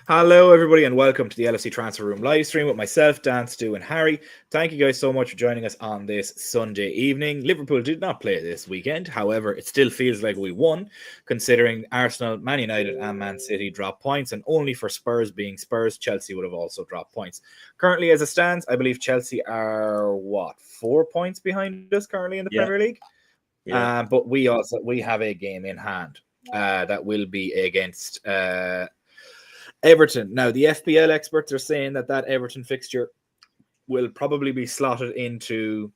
Hello, everybody, and welcome to the LFC Transfer Room live stream with myself, Dan, Stu, and Harry. Thank you guys so much for joining us on this Sunday evening. Liverpool did not play this weekend. However, it still feels like we won, considering Arsenal, Man United, and Man City dropped points, and only for Spurs being Spurs, Chelsea would have also dropped points. Currently, as it stands, I believe Chelsea are, 4 points behind us currently in the Premier League? Yeah. But we have a game in hand that will be against Everton. Now, the FPL experts are saying that Everton fixture will probably be slotted into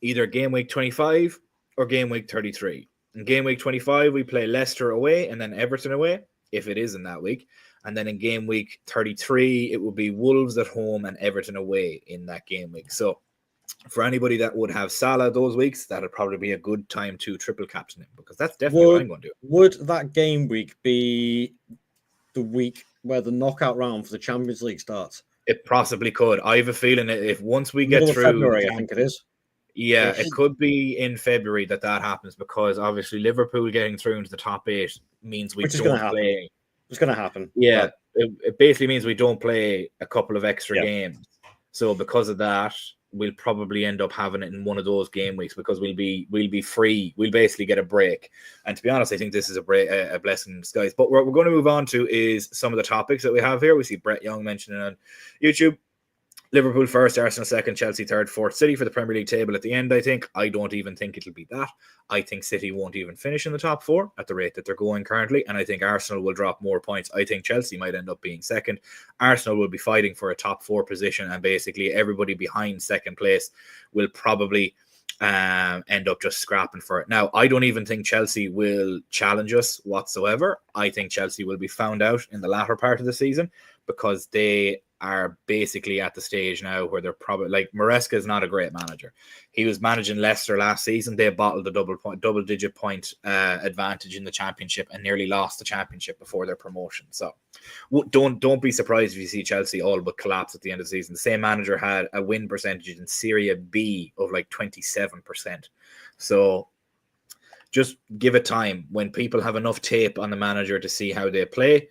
either game week 25 or game week 33. In game week 25, we play Leicester away and then Everton away, if it is in that week. And then in game week 33, it will be Wolves at home and Everton away in that game week. So for anybody that would have Salah those weeks, that'd probably be a good time to triple captain him, because that's definitely what I'm going to do. Would that game week be the week where the knockout round for the Champions League starts? It possibly could. I have a feeling if once we get through February, I think it is. Yeah, it could be in February that happens, because obviously Liverpool getting through into the top 8 means we don't play. It's going to happen. Yeah, it basically means we don't play a couple of extra games. So because of that, we'll probably end up having it in one of those game weeks, because we'll be free. We'll basically get a break. And to be honest, I think this is a blessing in disguise. But what we're going to move on to is some of the topics that we have here. We see Brett Young mentioning on YouTube. Liverpool first, Arsenal second, Chelsea third, fourth, City for the Premier League table at the end, I think. I don't even think it'll be that. I think City won't even finish in the top 4 at the rate that they're going currently, and I think Arsenal will drop more points. I think Chelsea might end up being second. Arsenal will be fighting for a top 4 position, and basically everybody behind second place will probably end up just scrapping for it. Now, I don't even think Chelsea will challenge us whatsoever. I think Chelsea will be found out in the latter part of the season, because they are basically at the stage now where they're probably like, Maresca is not a great manager. He was managing Leicester last season. They bottled a double-digit point advantage in the championship and nearly lost the championship before their promotion. So don't be surprised if you see Chelsea all but collapse at the end of the season. The same manager had a win percentage in Serie B of like 27%. So just give it time. When people have enough tape on the manager to see how they play,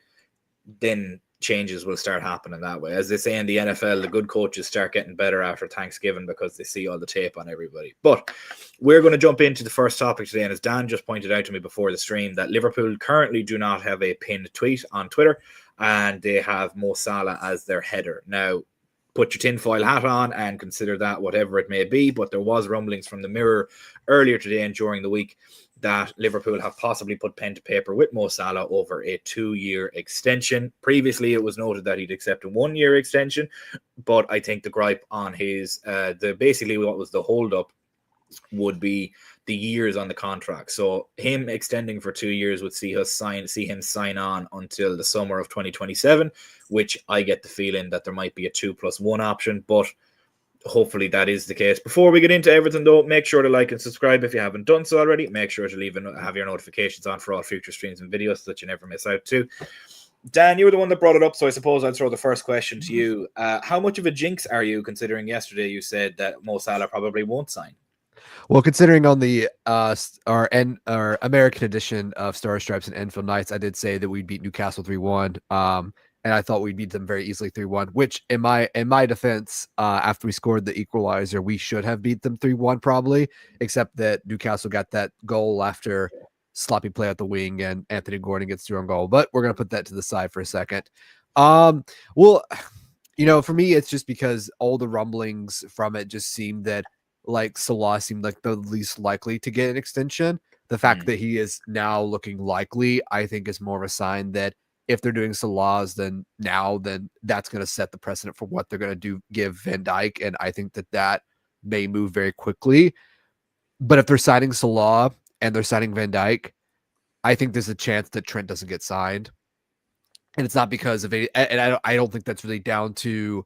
then changes will start happening that way. As they say in the NFL, the good coaches start getting better after Thanksgiving, because they see all the tape on everybody. But we're going to jump into the first topic today, and as Dan just pointed out to me before the stream, that Liverpool currently do not have a pinned tweet on Twitter, and they have Mo Salah as their header. Now, put your tinfoil hat on and consider that whatever it may be, but there was rumblings from the Mirror earlier today and during the week that Liverpool have possibly put pen to paper with Mo Salah over a 2-year extension. Previously, it was noted that he'd accept a 1-year extension, but I think the gripe on his, basically what was the holdup would be the years on the contract. So him extending for 2 years would see him sign on until the summer of 2027, which I get the feeling that there might be a 2+1 option, but hopefully that is the case. Before we get into everything, though, make sure to like and subscribe if you haven't done so already. Make sure to have your notifications on for all future streams and videos so that you never miss out too. Dan, you were the one that brought it up, so I suppose I'll throw the first question to you. How much of a jinx are you, considering yesterday you said that Mo Salah probably won't sign? Well, considering on the our American edition of Star Stripes and Enfield Knights, I did say that we'd beat Newcastle 3-1. And I thought we'd beat them very easily 3-1, which in my defense, after we scored the equalizer, we should have beat them 3-1 probably, except that Newcastle got that goal after sloppy play at the wing and Anthony Gordon gets through on goal. But we're going to put that to the side for a second. Well, for me, it's just because all the rumblings from it just seemed that like Salah seemed like the least likely to get an extension. The fact that he is now looking likely, I think, is more of a sign that if they're doing Salah's then that's going to set the precedent for what they're going to give Van Dijk. And I think that may move very quickly. But if they're signing Salah and they're signing Van Dijk, I think there's a chance that Trent doesn't get signed. And it's not because of it. And I don't think that's really down to,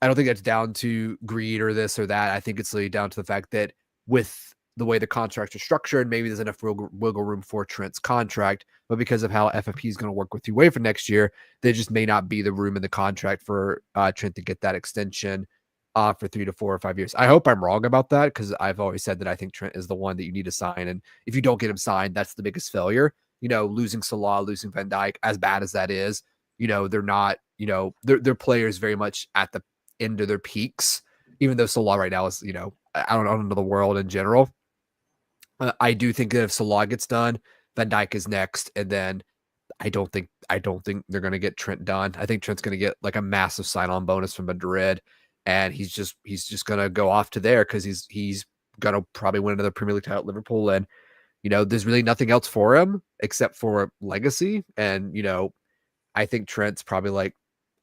I don't think that's down to greed or this or that. I think it's really down to the fact that with the way the contracts are structured, maybe there's enough wiggle room for Trent's contract, but because of how FFP is going to work with UEFA for next year, there just may not be the room in the contract for Trent to get that extension for 3 to 4 or 5 years. I hope I'm wrong about that, because I've always said that I think Trent is the one that you need to sign. And if you don't get him signed, that's the biggest failure. Losing Salah, losing Van Dijk, as bad as that is, they're not, they're players very much at the end of their peaks, even though Salah right now is, I don't know the world in general. I do think that if Salah gets done, Van Dijk is next, and then I don't think they're going to get Trent done. I think Trent's going to get like a massive sign-on bonus from Madrid, and he's just going to go off to there because he's going to probably win another Premier League title at Liverpool, and there's really nothing else for him except for legacy. And I think Trent's probably like,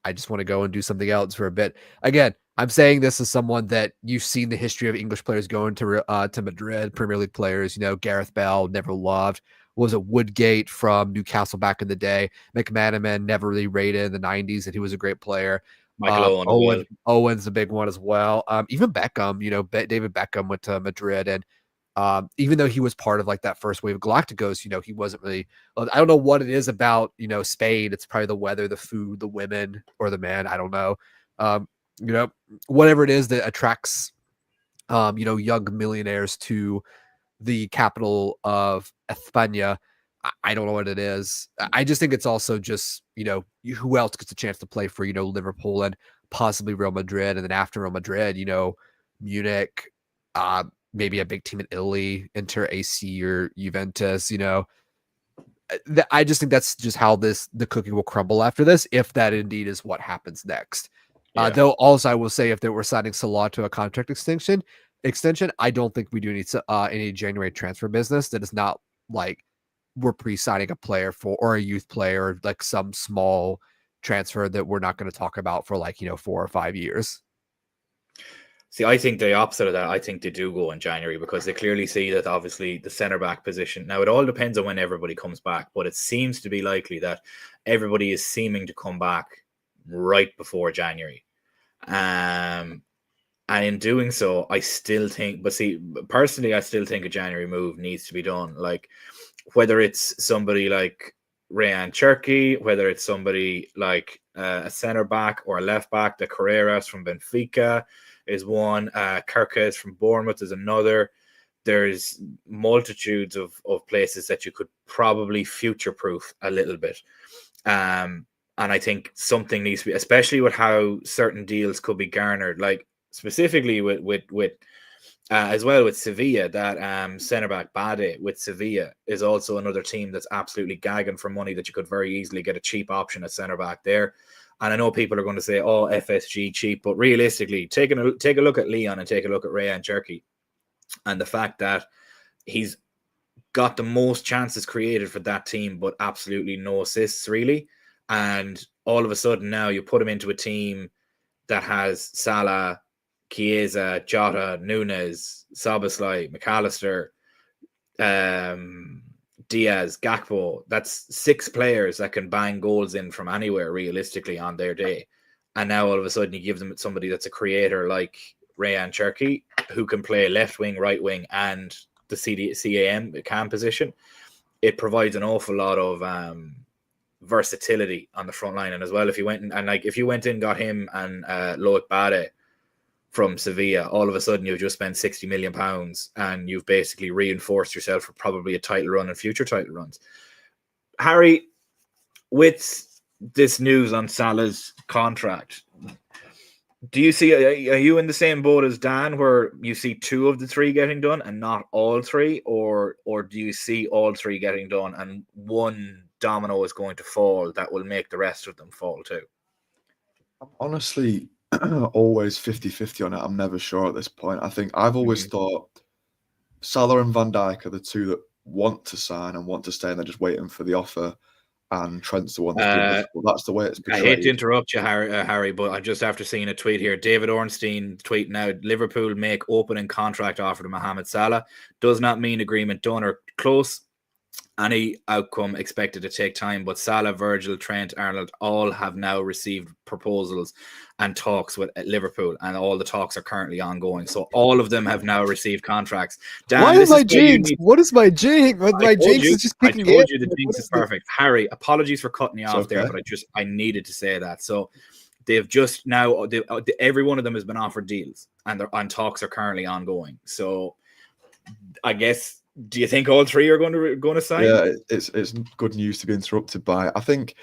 I just want to go and do something else for a bit. Again, I'm saying this as someone that you've seen the history of English players going to Madrid, Premier League players. Gareth Bale, never loved. Was it Woodgate from Newcastle back in the day? McManaman, never really rated in the 90s, and he was a great player. Michael Owen's a big one as well. Even Beckham, David Beckham went to Madrid, and even though he was part of like that first wave of Galacticos, he wasn't really, I don't know what it is about, Spain. It's probably the weather, the food, the women, or the man. I don't know. Whatever it is that attracts, young millionaires to the capital of España. I don't know what it is. I just think it's also just, who else gets a chance to play for, Liverpool and possibly Real Madrid. And then after Real Madrid, Munich, maybe a big team in Italy, Inter AC or Juventus, I just think that's just how the cookie will crumble after this, if that indeed is what happens next. Yeah. Though also I will say, if they were signing Salah to a contract extension, I don't think we do need any January transfer business. That is not like we're pre-signing a player for, or a youth player, or like some small transfer that we're not going to talk about for 4 or 5 years. See, I think the opposite of that. I think they do go in January because they clearly see that obviously the centre back position. Now, it all depends on when everybody comes back, but it seems to be likely that everybody is seeming to come back right before January. And in doing so, I still think, personally, I still think a January move needs to be done. Like, whether it's somebody like Rayan Cherki, whether it's somebody like a centre back or a left back, the Carreras from Benfica is one, Kirkes from Bournemouth is another. There's multitudes of places that you could probably future-proof a little bit. And I think something needs to be, especially with how certain deals could be garnered, like specifically with as well with Sevilla, that centre-back Bade with Sevilla is also another team that's absolutely gagging for money that you could very easily get a cheap option at centre-back there. And I know people are going to say, oh, FSG cheap, but realistically, take a look at Leon and take a look at Rayan Cherki and the fact that he's got the most chances created for that team, but absolutely no assists, really. And all of a sudden now you put him into a team that has Salah, Chiesa, Jota, Nunes, Szoboszlai, McAllister, Diaz, Gakpo. That's 6 players that can bang goals in from anywhere realistically on their day. And now all of a sudden you give them somebody that's a creator like Rayan Cherki, who can play left wing, right wing, and the CAM position. It provides an awful lot of versatility on the front line. And as well, if you went in, got him and Loic Bade from Sevilla, all of a sudden you've just spent £60 million and you've basically reinforced yourself for probably a title run and future title runs. Harry, with this news on Salah's contract, do you see, are you in the same boat as Dan where you see 2 of the 3 getting done and not all 3, or do you see all 3 getting done and one domino is going to fall that will make the rest of them fall too? I'm honestly always 50-50 on it. I'm never sure at this point. I think I've always thought Salah and Van Dijk are the 2 that want to sign and want to stay, and they're just waiting for the offer. And Trent's the one that's that's the way it's portrayed. I hate to interrupt you, Harry, but I'm just after seeing a tweet here. David Ornstein tweeting out, Liverpool make opening contract offer to Mohamed Salah. Does not mean agreement done or close. Any outcome expected to take time, but Salah, Virgil, Trent, Arnold all have now received proposals and talks with Liverpool, and all the talks are currently ongoing. So all of them have now received contracts. Dan, why is my jinx? What is my jinx? My jinx is just kicking in. I told you the jinx is perfect. Harry, apologies for cutting you off there, but I needed to say that. So they've just now, every one of them has been offered deals, and talks are currently ongoing. So I guess, do you think all 3 are going to sign? Yeah, it's good news to be interrupted by. I think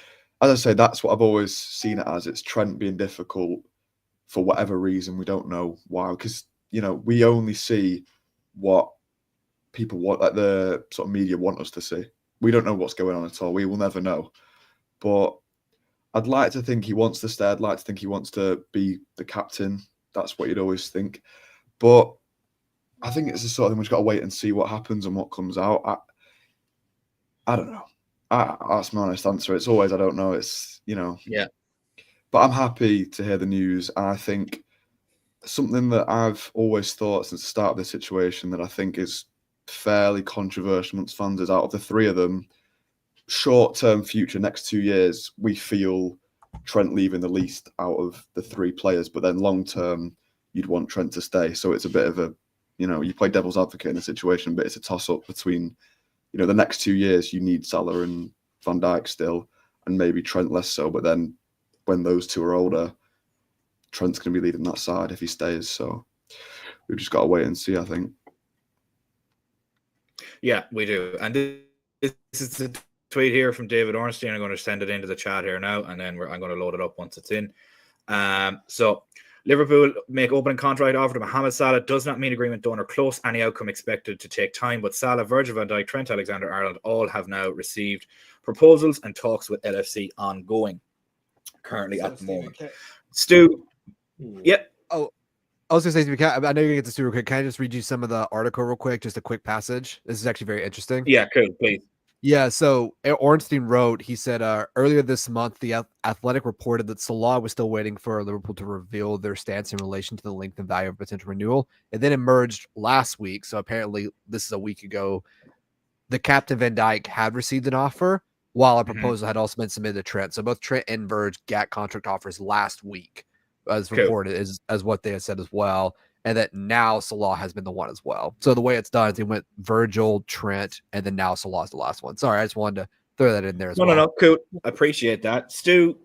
as I say, that's what I've always seen it as. It's Trent being difficult for whatever reason. We don't know why, because we only see what people want, like the sort of media want us to see. We don't know what's going on at all. We will never know. But I'd like to think he wants to stay. I'd like to think he wants to be the captain. That's what you'd always think. But I think it's the sort of thing we've got to wait and see what happens and what comes out. I don't know. That's my honest answer. It's always I don't know. It's Yeah. But I'm happy to hear the news, and I think something that I've always thought since the start of this situation that I think is fairly controversial amongst fans is, out of the three of them, short-term future, next 2 years, we feel Trent leaving the least out of the three players, but then long-term, you'd want Trent to stay. So it's a bit of a, you play devil's advocate in the situation, but it's a toss-up between, the next 2 years, you need Salah and Van Dijk still, and maybe Trent less so. But then when those two are older, Trent's going to be leading that side if he stays. So we've just got to wait and see, I think. Yeah, we do. And this is the tweet here from David Ornstein. I'm going to send it into the chat here now, and then I'm going to load it up once it's in. So Liverpool make opening contract offer to Mohamed Salah. Does not mean agreement done or close. Any outcome expected to take time. But Salah, Virgil van Dijk, Trent Alexander-Arnold all have now received proposals, and talks with LFC ongoing currently at the moment. Stu, yep. Oh, I was going to say, I know you're going to get this real quick. Can I just read you some of the article real quick? Just a quick passage. This is actually very interesting. Yeah, cool, please. Yeah, so Ornstein wrote, he said, earlier this month, the Athletic reported that Salah was still waiting for Liverpool to reveal their stance in relation to the length and value of potential renewal. It then emerged last week, so apparently this is a week ago, the captain Van Dijk had received an offer, while a proposal had also been submitted to Trent. So both Trent and Virg got contract offers last week, as reported, as what they had said as well. And that now Salah has been the one as well. So the way it's done is he went Virgil, Trent, and then now Salah's the last one. Sorry, I just wanted to throw that in there as well. No, cool. Appreciate that. Stu,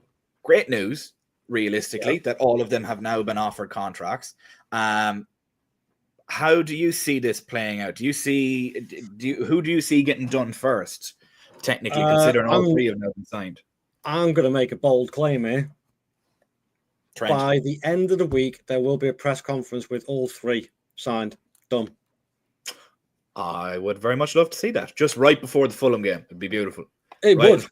great news, realistically, that all of them have now been offered contracts. How do you see this playing out? Who do you see getting done first, technically, considering all three have now been signed? I'm going to make a bold claim here. Trent. By the end of the week, there will be a press conference with all three signed. Done. I would very much love to see that. Just right before the Fulham game. It'd be beautiful. It would.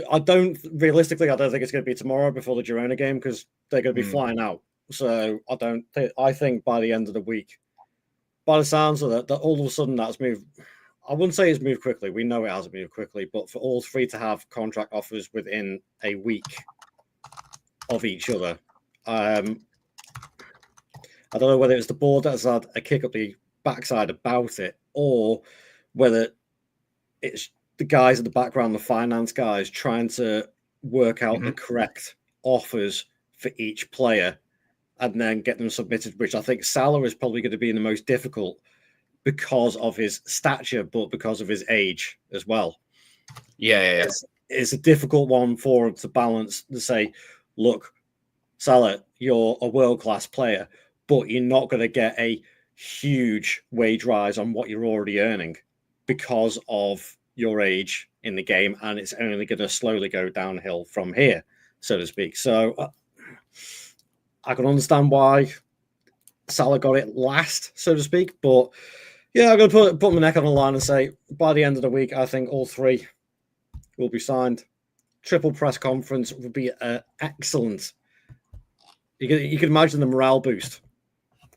I don't realistically, I don't think it's going to be tomorrow before the Girona game, because they're going to be flying out. So I think by the end of the week, by the sounds of that all of a sudden that's moved. I wouldn't say it's moved quickly. We know it hasn't moved quickly, but for all three to have contract offers within a week of each other. I don't know whether it's the board that's had a kick up the backside about it, or whether it's the guys in the background, the finance guys, trying to work out the correct offers for each player and then get them submitted, which I think Salah is probably going to be the most difficult because of his stature, but because of his age as well. Yeah. It's a difficult one for him to balance, to say, look, Salah, you're a world-class player, but you're not going to get a huge wage rise on what you're already earning because of your age in the game, and it's only going to slowly go downhill from here, so to speak. So I can understand why Salah got it last, so to speak, but yeah, I'm going to put my neck on the line and say by the end of the week, I think all three will be signed. Triple press conference would be excellent. You can imagine the morale boost,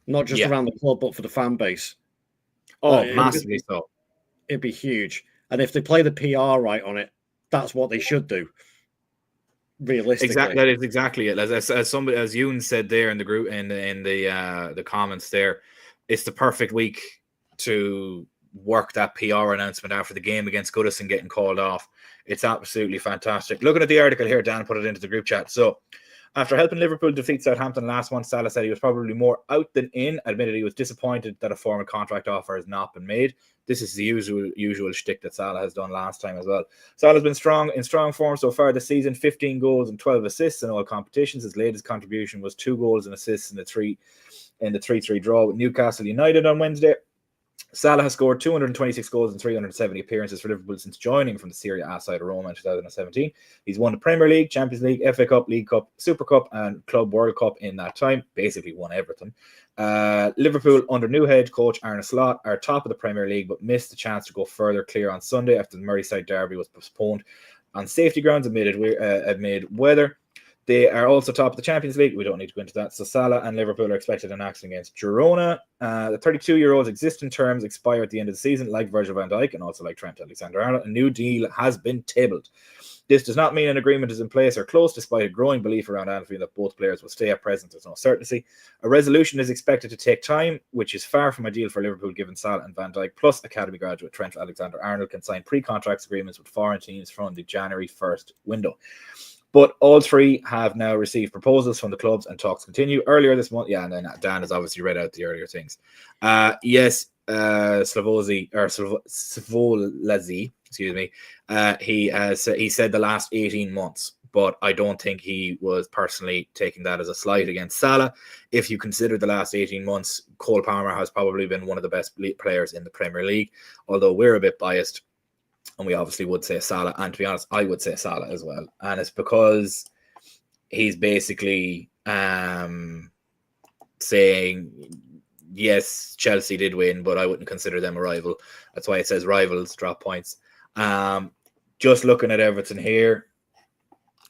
not just around the club, but for the fan base. Oh, massively so. It'd be huge. And if they play the PR right on it, that's what they should do. Realistically, that is exactly it. As somebody, as Ewan said there in the group, in the comments there, it's the perfect week to work that PR announcement after the game against Goodison getting called off. It's absolutely fantastic. Looking at the article here, Dan put it into the group chat. So, after helping Liverpool defeat Southampton last month, Salah said he was probably more out than in. Admitted he was disappointed that a formal contract offer has not been made. This is the usual shtick that Salah has done last time as well. Salah's been in strong form so far this season, 15 goals and 12 assists in all competitions. His latest contribution was 2 goals and assists in the 3-3 draw with Newcastle United on Wednesday. Salah has scored 226 goals and 370 appearances for Liverpool since joining from the Serie A side of Roma in 2017. He's won the Premier League, Champions League, FA Cup, League Cup, Super Cup, and Club World Cup in that time. Basically won everything. Liverpool, under new head coach Arne Slot, are top of the Premier League, but missed the chance to go further clear on Sunday after the Merseyside Derby was postponed on safety grounds amid weather. They are also top of the Champions League. We don't need to go into that. So Salah and Liverpool are expected in action against Girona. The 32-year-old's existing terms expire at the end of the season, like Virgil van Dijk and also like Trent Alexander-Arnold. A new deal has been tabled. This does not mean an agreement is in place or close, despite a growing belief around Anfield that both players will stay at present. There's no certainty. A resolution is expected to take time, which is far from ideal for Liverpool, given Salah and Van Dijk, plus academy graduate Trent Alexander-Arnold, can sign pre-contract agreements with foreign teams from the January 1st window. But all three have now received proposals from the clubs and talks continue. Earlier this month, and then Dan has obviously read out the earlier things. Slavolazi, excuse me, he said the last 18 months, but I don't think he was personally taking that as a slight against Salah. If you consider the last 18 months, Cole Palmer has probably been one of the best players in the Premier League, although we're a bit biased. And we obviously would say Salah. And to be honest, I would say Salah as well. And it's because he's basically saying, yes, Chelsea did win, but I wouldn't consider them a rival. That's why it says rivals drop points. Just looking at Everton here,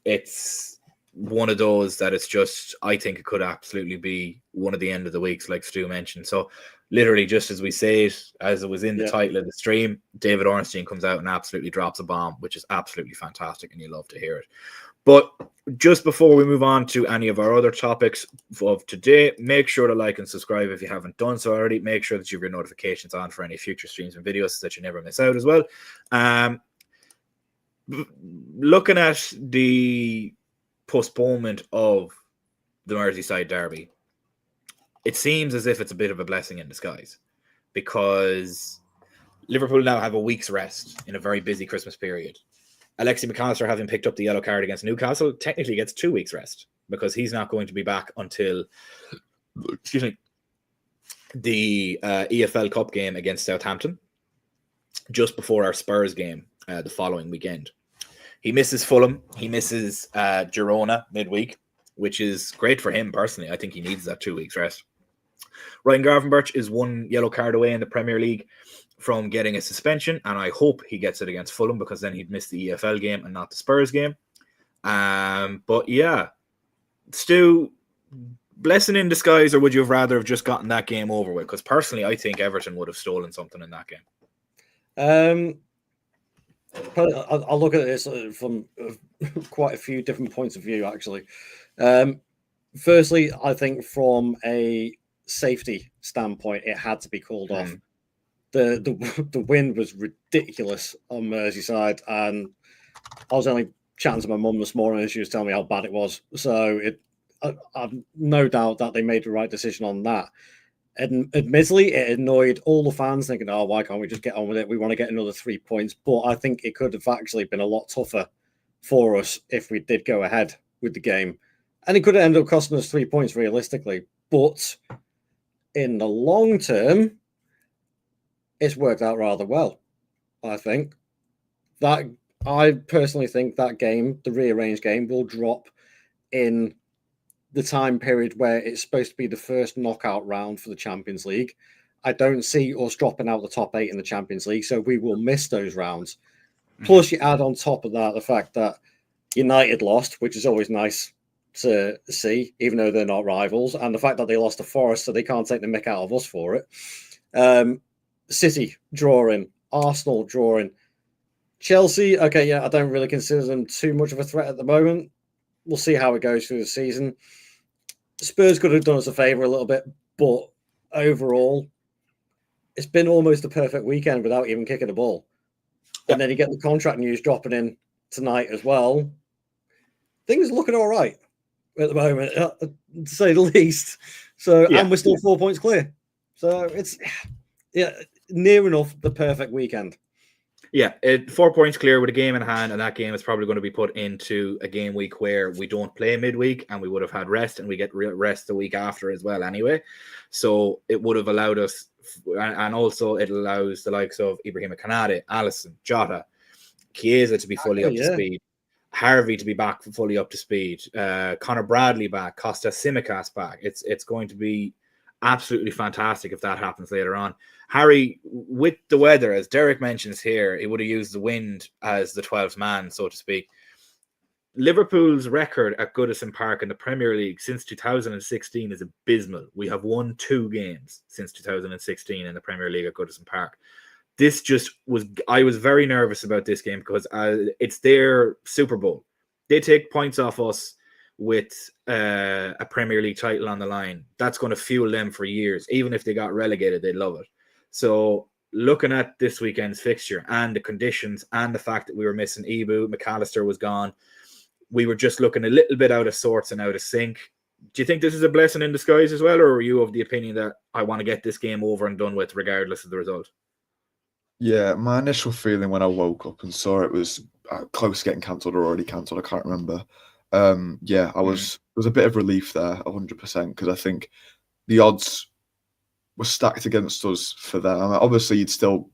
it's one of those that it's just, I think it could absolutely be one of the end of the weeks, like Stu mentioned. So literally, just as we say it, as it was in the title of the stream, David Ornstein comes out and absolutely drops a bomb, which is absolutely fantastic, and you love to hear it. But just before we move on to any of our other topics of today, make sure to like and subscribe if you haven't done so already. Make sure that you have your notifications on for any future streams and videos so that you never miss out as well. Looking at the postponement of the Merseyside Derby, it seems as if it's a bit of a blessing in disguise, because Liverpool now have a week's rest in a very busy Christmas period. Alexi McAllister, having picked up the yellow card against Newcastle, technically gets 2 weeks rest because he's not going to be back until the EFL Cup game against Southampton, just before our Spurs game the following weekend. He misses Fulham. He misses Girona midweek, which is great for him personally. I think he needs that 2 weeks rest. Ryan Gravenberch is 1 yellow card away in the Premier League from getting a suspension, and I hope he gets it against Fulham, because then he'd miss the EFL game and not the Spurs game. But yeah, Stu, blessing in disguise, or would you have rather have just gotten that game over with? Because personally, I think Everton would have stolen something in that game. I'll look at this from quite a few different points of view, actually. Firstly, I think from a safety standpoint, it had to be called off. The wind was ridiculous on Merseyside, and I was only chatting to my mum this morning, and she was telling me how bad it was. So I've no doubt that they made the right decision on that. And admittedly, it annoyed all the fans, thinking, "Oh, why can't we just get on with it? We want to get another 3 points." But I think it could have actually been a lot tougher for us if we did go ahead with the game, and it could have ended up costing us 3 points realistically. But in the long term, it's worked out rather well. I think that I personally think that game, the rearranged game, will drop in the time period where it's supposed to be the first knockout round for the Champions League. I don't see us dropping out the top 8 in the Champions League, so we will miss those rounds. Plus, you add on top of that the fact that United lost, which is always nice to see, even though they're not rivals, and the fact that they lost to Forest, so they can't take the mick out of us for it. City drawing, Arsenal drawing, Chelsea. Okay, yeah, I don't really consider them too much of a threat at the moment. We'll see how it goes through the season. Spurs could have done us a favour a little bit, but overall, it's been almost a perfect weekend without even kicking a ball. Yep. And then you get the contract news dropping in tonight as well. Things are looking all right at the moment, to say the least. So, yeah. And we're still 4 points clear. So it's near enough the perfect weekend. Yeah, 4 points clear with a game in hand, and that game is probably going to be put into a game week where we don't play midweek, and we would have had rest, and we get rest the week after as well anyway. So it would have allowed us, and also it allows the likes of Ibrahima Kanate, Alisson, Jota, Chiesa to be fully up to speed, Harvey to be back fully up to speed, Connor Bradley back, Costa Simicas back. It's going to be absolutely fantastic if that happens later on. Harry, with the weather, as Derek mentions here, he would have used the wind as the 12th man, so to speak. Liverpool's record at Goodison Park in the Premier League since 2016 is abysmal. We have won 2 games since 2016 in the Premier League at Goodison Park. This just was, I was very nervous about this game because it's their Super Bowl. They take points off us with a Premier League title on the line. That's going to fuel them for years. Even if they got relegated, they'd love it. So looking at this weekend's fixture and the conditions and the fact that we were missing Ibu, McAllister was gone, we were just looking a little bit out of sorts and out of sync. Do you think this is a blessing in disguise as well, or are you of the opinion that I want to get this game over and done with regardless of the result? Yeah, my initial feeling when I woke up and saw it was close to getting cancelled or already cancelled. I can't remember. Yeah, I was. There was a bit of relief there, 100%, because I think the odds were stacked against us for that. I mean, obviously, you'd still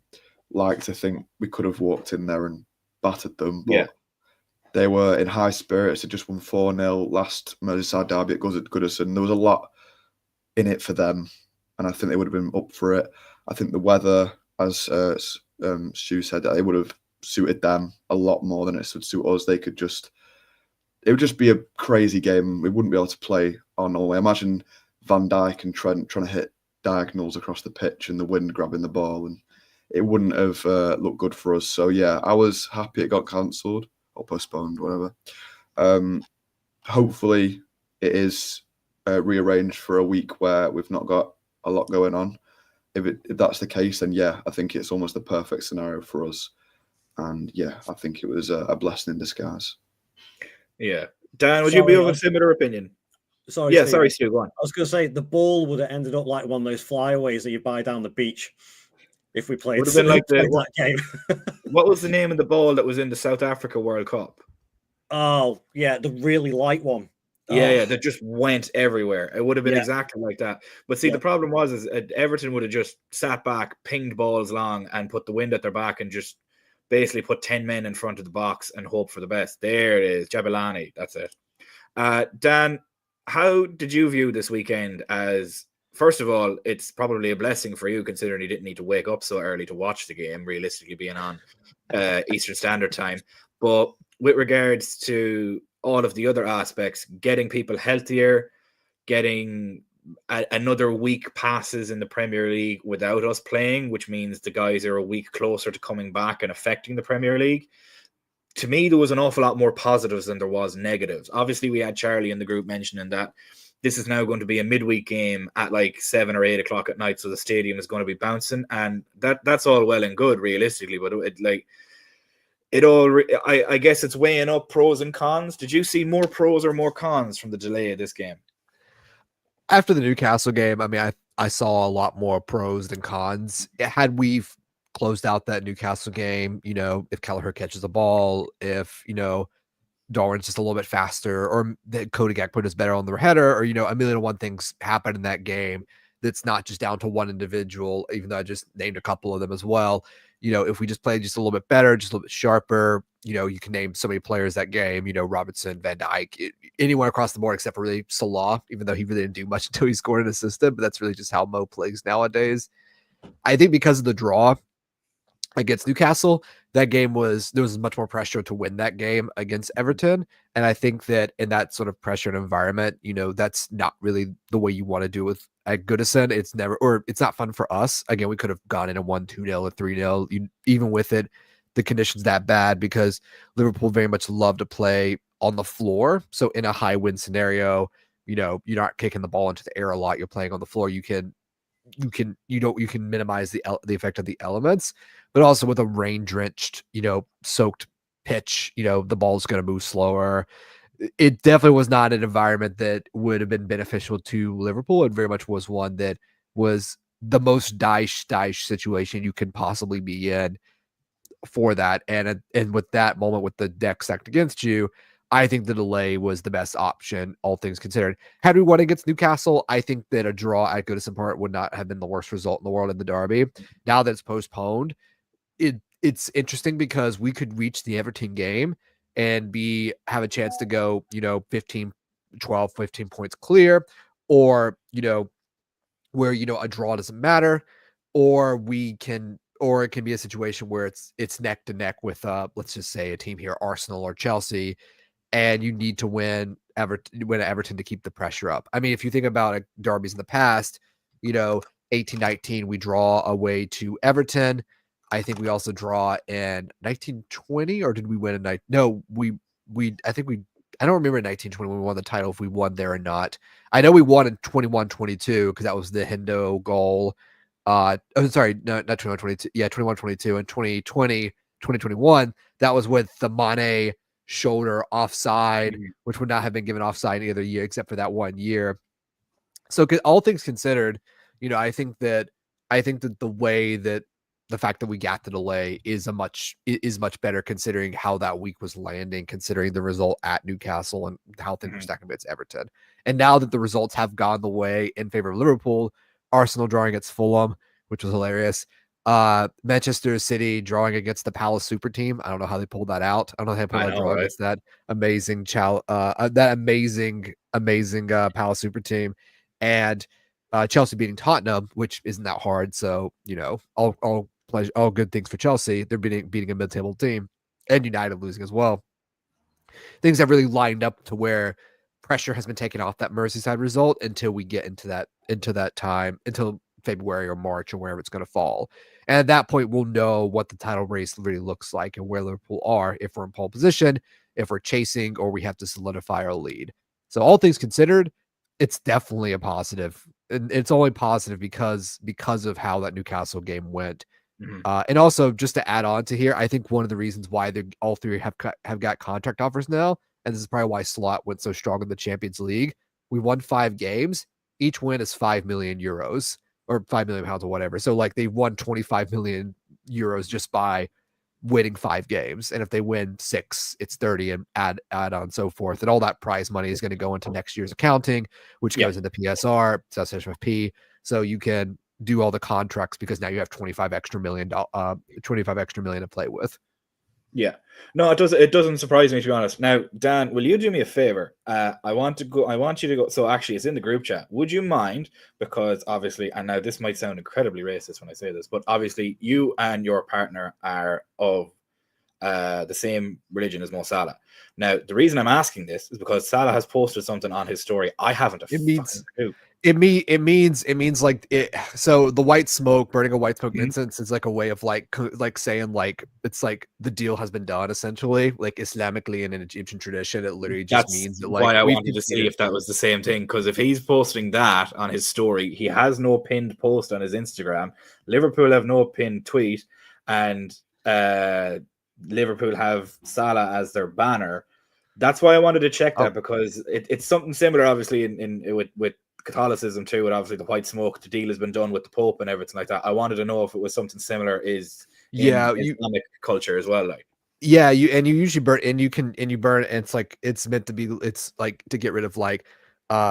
like to think we could have walked in there and battered them, but they were in high spirits. They just won 4-0 last Merseyside Derby at Goodison. There was a lot in it for them, and I think they would have been up for it. I think the weather, as Stu said, it would have suited them a lot more than it would suit us. They could just, it would just be a crazy game. We wouldn't be able to play our normal way. Imagine Van Dijk and Trent trying to hit diagonals across the pitch and the wind grabbing the ball, and it wouldn't have looked good for us. So yeah, I was happy it got cancelled or postponed, whatever. Hopefully it is rearranged for a week where we've not got a lot going on. If that's the case, then yeah, I think it's almost the perfect scenario for us. And yeah, I think it was a blessing in disguise. Yeah. Dan, would you be of a similar opinion? Sorry, yeah, Steve. sorry, Stu, go on. I was going to say the ball would have ended up like one of those flyaways that you buy down the beach if we played, would have been like that game. What was the name of the ball that was in the South Africa World Cup? Oh, yeah, the really light one. Yeah, that just went everywhere. It would have been exactly like that. But see, the problem was Everton would have just sat back, pinged balls long, and put the wind at their back and just basically put 10 men in front of the box and hope for the best. There it is, Jabulani. That's it. Dan, how did you view this weekend as, first of all, it's probably a blessing for you considering you didn't need to wake up so early to watch the game, realistically being on Eastern Standard Time. But with regards to all of the other aspects, getting people healthier, getting another week passes in the Premier League without us playing, which means the guys are a week closer to coming back and affecting the Premier League. To me, there was an awful lot more positives than there was negatives. Obviously, we had Charlie in the group mentioning that this is now going to be a midweek game at like 7 or 8 o'clock at night, so the stadium is going to be bouncing, and that's all well and good, realistically, but I guess it's weighing up pros and cons. Did you see more pros or more cons from the delay of this game? After the Newcastle game, I mean, I saw a lot more pros than cons. Had we closed out that Newcastle game, if Kelleher catches the ball, if, Darwin's just a little bit faster, or that Cody Gakpo is better on the header, or, a million and one things happen in that game that's not just down to one individual, even though I just named a couple of them as well. If we just played just a little bit better, just a little bit sharper, you can name so many players that game, Robertson, Van Dijk, anyone across the board except for really Salah, even though he really didn't do much until he scored an assistant, but that's really just how Mo plays nowadays. I think because of the draw against Newcastle, there was much more pressure to win that game against Everton. And I think that in that sort of pressured environment, that's not really the way you want to do with at Goodison. It's not fun for us. Again, we could have gone in and won 2-0 or 3-0, even with it, the conditions that bad, because Liverpool very much love to play on the floor. So in a high wind scenario, you're not kicking the ball into the air a lot. You're playing on the floor. You can minimize the effect of the elements, but also with a rain drenched, soaked pitch, the ball's going to move slower. It definitely was not an environment that would have been beneficial to Liverpool. It very much was one that was the most Daesh situation you can possibly be in for that. And with that moment with the deck stacked against you, I think the delay was the best option, all things considered. Had we won against Newcastle, I think that a draw at Goodison Park would not have been the worst result in the world in the derby. Now that it's postponed, it's interesting because we could reach the Everton game and have a chance to go, 15 points clear, or, where, a draw doesn't matter, or it can be a situation where it's neck to neck with, let's just say a team here, Arsenal or Chelsea, and you need to win Everton to keep the pressure up. I mean, if you think about derbies in the past, 18-19, we draw away to Everton. I think we also draw in 1920, or did we win a night? No, I don't remember in 1920 when we won the title, if we won there or not. I know we won in 21-22 because that was the Hendo goal. Sorry, no, not 21-22. Yeah, 21-22. And 2021, that was with the Mane shoulder offside, which would not have been given offside any other year except for that 1 year. So all things considered, I think that the fact that we got the delay is much better, considering how that week was landing, considering the result at Newcastle and how things were stacking against Everton. And now that the results have gone the way in favor of Liverpool, Arsenal drawing against Fulham, which was hilarious. Manchester City drawing against the Palace super team. I don't know how they pulled that out. I don't know how they pulled that draw against that amazing Palace super team, and Chelsea beating Tottenham, which isn't that hard. So all good things for Chelsea. They're beating a mid-table team, and United losing as well. Things have really lined up to where pressure has been taken off that Merseyside result until we get into that time, until February or March or wherever it's going to fall. And at that point, we'll know what the title race really looks like and where Liverpool are, if we're in pole position, if we're chasing, or we have to solidify our lead. So all things considered, it's definitely a positive. And it's only positive because of how that Newcastle game went. And also, just to add on to here, I think one of the reasons why all three have got contract offers now, and this is probably why Slot went so strong in the Champions League. We won 5 games. Each win is 5 million euros or 5 million pounds or whatever. So like they won 25 million euros just by winning 5 games. And if they win 6, it's 30, and add on so forth. And all that prize money is going to go into next year's accounting, which goes into PSR, SFP. So you can do all the contracts because now you have 25 extra million to play with. Yeah, no, it doesn't surprise me, to be honest. Now, Dan, will you do me a favor? I want you to go. So actually, it's in the group chat. Would you mind? Because obviously, and now this might sound incredibly racist when I say this, but obviously, you and your partner are of the same religion as Mo Salah. Now, the reason I'm asking this is because Salah has posted something on his story. I haven't a fucking clue. It means like it. So the white smoke, burning a white smoke incense, is like a way of like saying like it's like the deal has been done, essentially, like Islamically in an Egyptian tradition. It literally just means that, like, why I wanted to see if that was the same thing, because if he's posting that on his story, he has no pinned post on his Instagram. Liverpool have no pinned tweet, and Liverpool have Salah as their banner. That's why I wanted to check that, because it's something similar, obviously, in with Catholicism too, and obviously the white smoke, the deal has been done with the Pope and everything like that. I wanted to know if it was something similar in Islamic culture as well. Like, yeah, you usually burn, and you burn, and it's like it's meant to be, it's like to get rid of like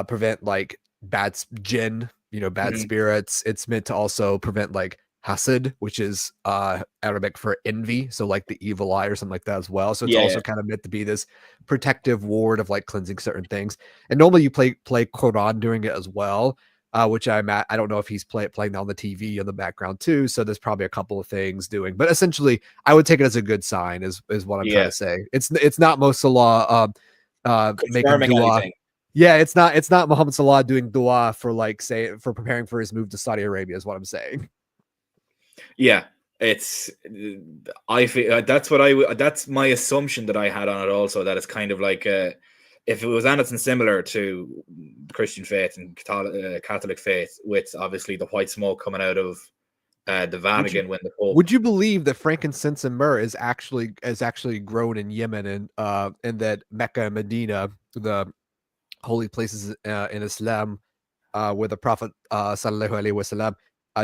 prevent like bad jinn, bad spirits. It's meant to also prevent like hasad, which is Arabic for envy, so like the evil eye or something like that as well. So it's also kind of meant to be this protective ward of like cleansing certain things. And normally you play Quran during it as well, which I don't know if he's playing on the TV in the background too. So there's probably a couple of things doing, but essentially I would take it as a good sign, is what I'm trying to say. It's not Mo Salah making dua. Anything. Yeah, it's not Mohamed Salah doing dua for preparing for his move to Saudi Arabia, is what I'm saying. Yeah, I feel that's my assumption that I had on it also, that it's kind of like if it was anything similar to Christian faith and Catholic faith, with obviously the white smoke coming out of the Vatican when the Pope. Would you believe that frankincense and myrrh is actually grown in Yemen, and that Mecca and Medina, the holy places in Islam, where the Prophet sallallahu alaihi wasallam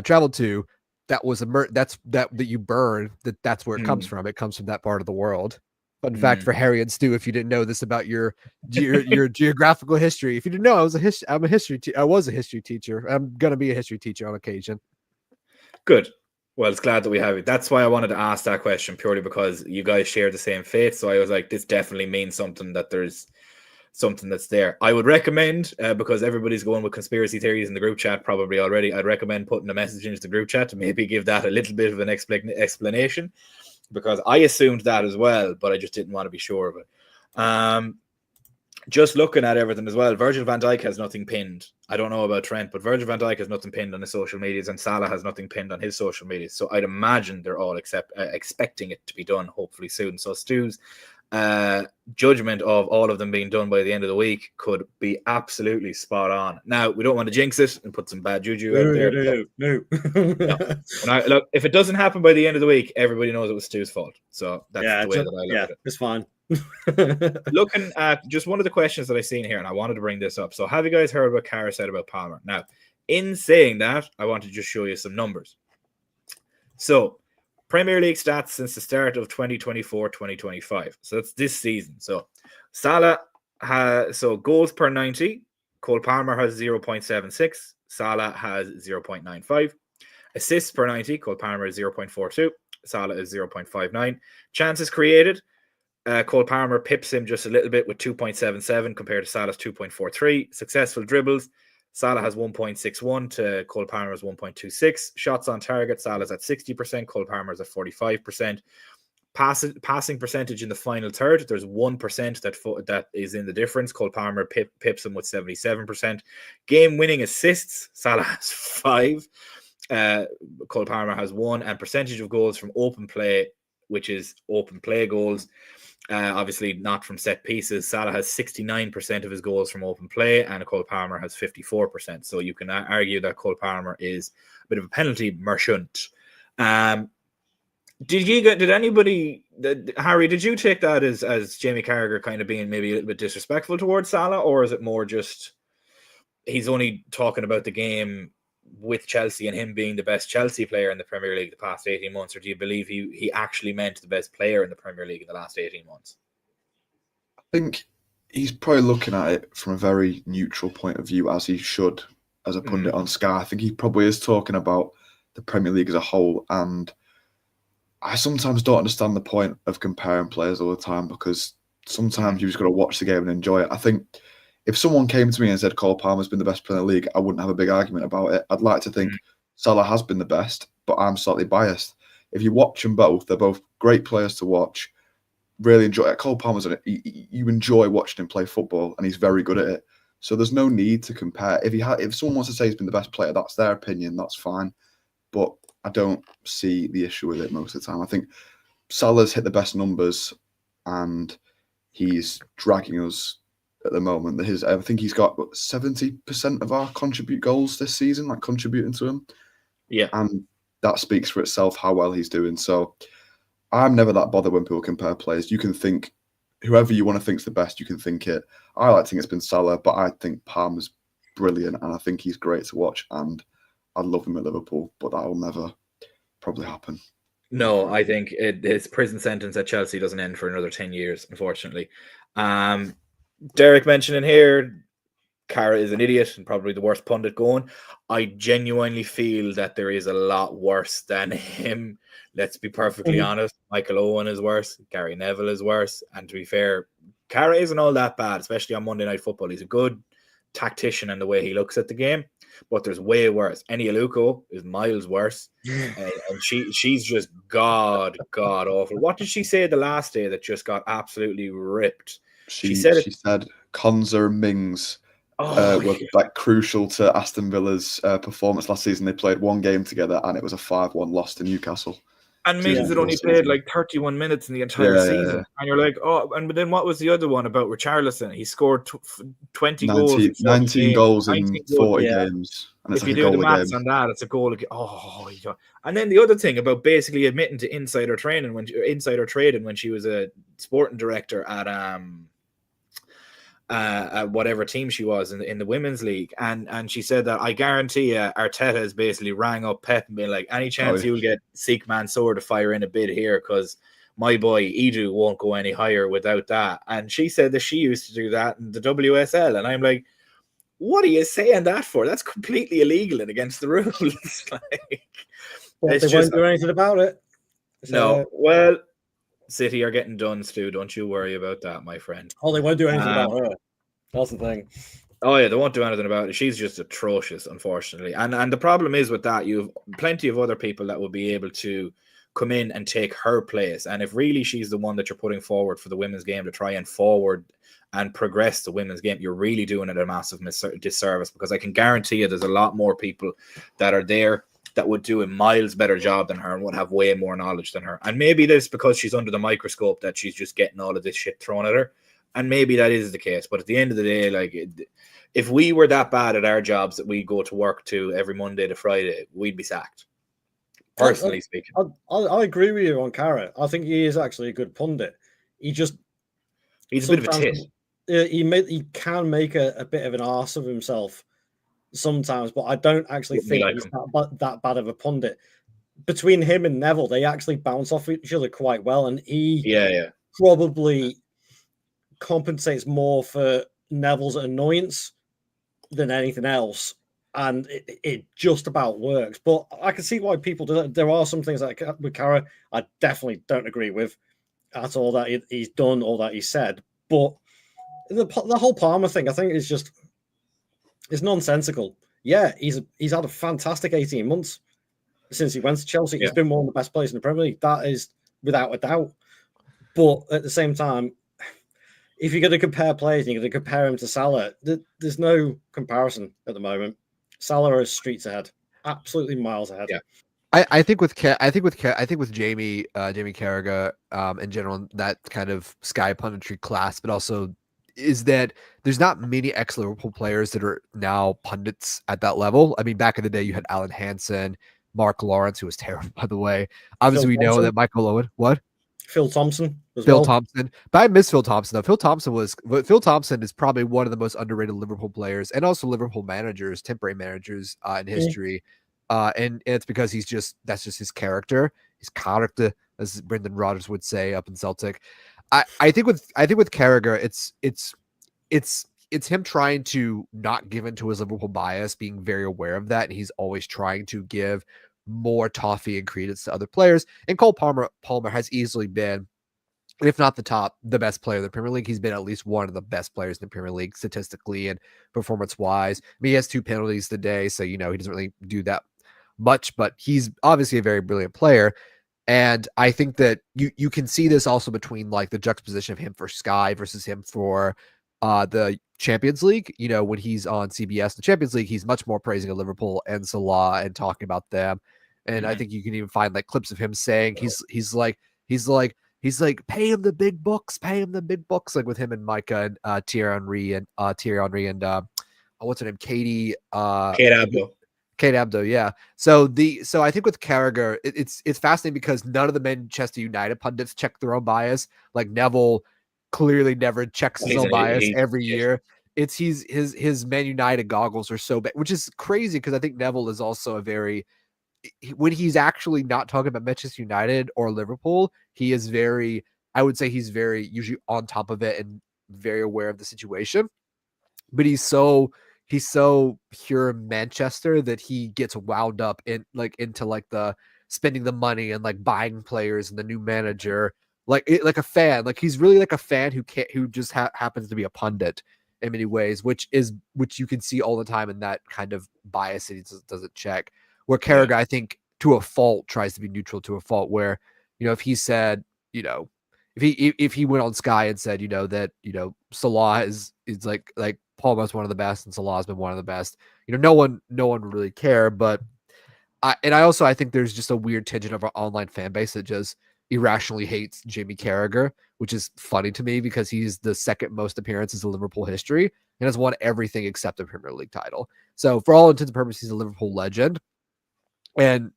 traveled to, that was that you burn, that's where it comes from. It comes from that part of the world. Fun fact for Harry and Stu, if you didn't know this about your geographical history, if you didn't know, I was a history teacher. I'm gonna be a history teacher on occasion. Good. Well, it's glad that we have you. That's why I wanted to ask that question, purely because you guys share the same faith. So I was like, this definitely means something, that there's something that's there. I would recommend, because everybody's going with conspiracy theories in the group chat probably already, I'd recommend putting a message into the group chat to maybe give that a little bit of an explanation, because I assumed that as well, but I just didn't want to be sure of it. Just looking at everything as well, Virgil van Dijk has nothing pinned. I don't know about Trent, but Virgil van Dijk has nothing pinned on his social medias, and Salah has nothing pinned on his social medias. So I'd imagine they're all expecting it to be done hopefully soon. So Stu's judgment of all of them being done by the end of the week could be absolutely spot on. Now, we don't want to jinx it and put some bad juju out there. No. Look, if it doesn't happen by the end of the week, everybody knows it was Stu's fault. So that's the way that I look at it. It's fine. Looking at just one of the questions that I've seen here, and I wanted to bring this up. So have you guys heard what Cara said about Palmer? Now, in saying that, I want to just show you some numbers. So Premier League stats since the start of 2024-2025. So that's this season. So Salah has, goals per 90. Cole Palmer has 0.76. Salah has 0.95. Assists per 90. Cole Palmer is 0.42. Salah is 0.59. Chances created. Cole Palmer pips him just a little bit with 2.77 compared to Salah's 2.43. Successful dribbles. Salah has 1.61 to Cole Palmer's 1.26. Shots on target, Salah's at 60%, Cole Palmer's at 45%. Passing percentage in the final third, there's 1% that is in the difference. Cole Palmer pips him with 77%. Game-winning assists, Salah has 5. Cole Palmer has 1. And percentage of goals from open play, which is open play goals, obviously not from set pieces. Salah has 69% of his goals from open play, and Cole Palmer has 54%. So you can argue that Cole Palmer is a bit of a penalty merchant. Did anybody, Harry, did you take that as Jamie Carragher kind of being maybe a little bit disrespectful towards Salah, or is it more just he's only talking about the game with Chelsea and him being the best Chelsea player in the Premier League the past 18 months, or do you believe he actually meant the best player in the Premier League in the last 18 months? I think he's probably looking at it from a very neutral point of view, as he should, as a pundit on Sky. I think he probably is talking about the Premier League as a whole, and I sometimes don't understand the point of comparing players all the time, because sometimes you just got to watch the game and enjoy it. I think if someone came to me and said Cole Palmer's been the best player in the league, I wouldn't have a big argument about it. I'd like to think Salah has been the best, but I'm slightly biased. If you watch them both, they're both great players to watch. Really enjoy it. Cole Palmer's you enjoy watching him play football, and he's very good at it. So there's no need to compare. If someone wants to say he's been the best player, that's their opinion. That's fine. But I don't see the issue with it most of the time. I think Salah's hit the best numbers, and he's dragging us at the moment. I think he's got 70% of our contribute goals this season, like contributing to him. Yeah. And that speaks for itself how well he's doing. So I'm never that bothered when people compare players. You can think whoever you want to think's the best, you can think it. I like to think it's been Salah, but I think Palmer's brilliant, and I think he's great to watch, and I'd love him at Liverpool, but that will never probably happen. No, I think his prison sentence at Chelsea doesn't end for another 10 years, unfortunately. Derek mentioning here, Cara is an idiot and probably the worst pundit going. I genuinely feel that there is a lot worse than him. Let's be perfectly honest. Michael Owen is worse. Gary Neville is worse. And to be fair, Cara isn't all that bad, especially on Monday Night Football. He's a good tactician in the way he looks at the game, but there's way worse. Eni Aluko is miles worse. And she's just god awful. What did she say the last day that just got absolutely ripped? She said Konza and Mings were like crucial to Aston Villa's performance last season. They played one game together, and it was a 5-1 loss to Newcastle. And Mings had only played like 31 minutes in the entire season. And you're like, oh, and then what was the other one about Richarlison? He scored 19 goals in 40 games. And if you do the maths on that, it's a goal. And then the other thing about basically admitting to insider trading when she was a sporting director at whatever team she was in the women's league, and she said that I guarantee you Arteta has basically rang up Pep and been like, any chance you'll get Seek Mansour to fire in a bid here, because my boy Edu won't go any higher without that. And she said that she used to do that in the WSL, and I'm like, what are you saying that for? That's completely illegal and against the rules. They won't do anything about it. So, no, well, City are getting done, Stu. Don't you worry about that, my friend. Oh, they won't do anything about her. That's the thing. Oh yeah, they won't do anything about it. She's just atrocious, unfortunately. And the problem is with that, you have plenty of other people that will be able to come in and take her place. And if really she's the one that you're putting forward for the women's game to try and forward and progress the women's game, you're really doing it a massive disservice, because I can guarantee you there's a lot more people that are there that would do a miles better job than her and would have way more knowledge than her. And maybe that's because she's under the microscope that she's just getting all of this shit thrown at her. And maybe that is the case. But at the end of the day, like, if we were that bad at our jobs that we go to work to every Monday to Friday, we'd be sacked. Personally speaking. I agree with you on Carrot. I think he is actually a good pundit. He's a bit of a tit. He can make a bit of an arse of himself sometimes, but I don't actually think he's that bad of a pundit. Between him and Neville, they actually bounce off each other quite well, and he probably compensates more for Neville's annoyance than anything else, and it just about works. But I can see why people do that. There are some things like with Cara I definitely don't agree with at all that he's done or that he said, but the whole Palmer thing, I think, is just, it's nonsensical. Yeah, he's had a fantastic 18 months since he went to Chelsea. He's been one of the best players in the Premier League. That is without a doubt. But at the same time, if you're going to compare players and you're going to compare him to Salah, there's no comparison at the moment. Salah is streets ahead, absolutely miles ahead. Yeah. I think with Jamie Carragher in general, that kind of Sky punditry class, but also is that there's not many ex-Liverpool players that are now pundits at that level. I mean, back in the day, you had Alan Hansen, Mark Lawrence, who was terrible, by the way. Obviously, we know that Michael Owen. What? Phil Thompson. Thompson. But I miss Phil Thompson, though. Phil Thompson is probably one of the most underrated Liverpool players and also Liverpool managers, temporary managers in history. And it's because that's just his character, as Brendan Rodgers would say up in Celtic. I think with Carragher, it's him trying to not give into his Liverpool bias, being very aware of that, and he's always trying to give more toffee and credence to other players. And Cole Palmer has easily been, if not the best player in the Premier League. He's been at least one of the best players in the Premier League statistically and performance-wise. I mean, he has 2 penalties today, so he doesn't really do that much, but he's obviously a very brilliant player. And I think that you can see this also between like the juxtaposition of him for Sky versus him for the Champions League. When he's on CBS, the Champions League, he's much more praising of Liverpool and Salah and talking about them. And I think you can even find like clips of him saying he's like pay him the big bucks, like with him and Micah and Thierry Henry and what's her name, Kate Abdo, yeah. So I think with Carragher, it's fascinating because none of the Manchester United pundits check their own bias. Like Neville clearly never checks his own bias every year. It's his Man United goggles are so bad, which is crazy because I think Neville is also when he's actually not talking about Manchester United or Liverpool, he is I would say he's very usually on top of it and very aware of the situation. But he's so pure Manchester that he gets wound up into the spending the money and like buying players and the new manager, like a fan. Like he's really like a fan who just happens to be a pundit in many ways, which you can see all the time in that kind of bias that he doesn't check. Where Carragher, I think, to a fault, tries to be neutral to a fault. Where if he said, if he went on Sky and said, that Salah is like Palmer's one of the best and Salah's been one of the best, no one would really care. But I think there's just a weird tangent of our online fan base that just irrationally hates Jamie Carragher, which is funny to me because he's the second most appearances in Liverpool history and has won everything except a Premier League title. So for all intents and purposes, he's a Liverpool legend. And,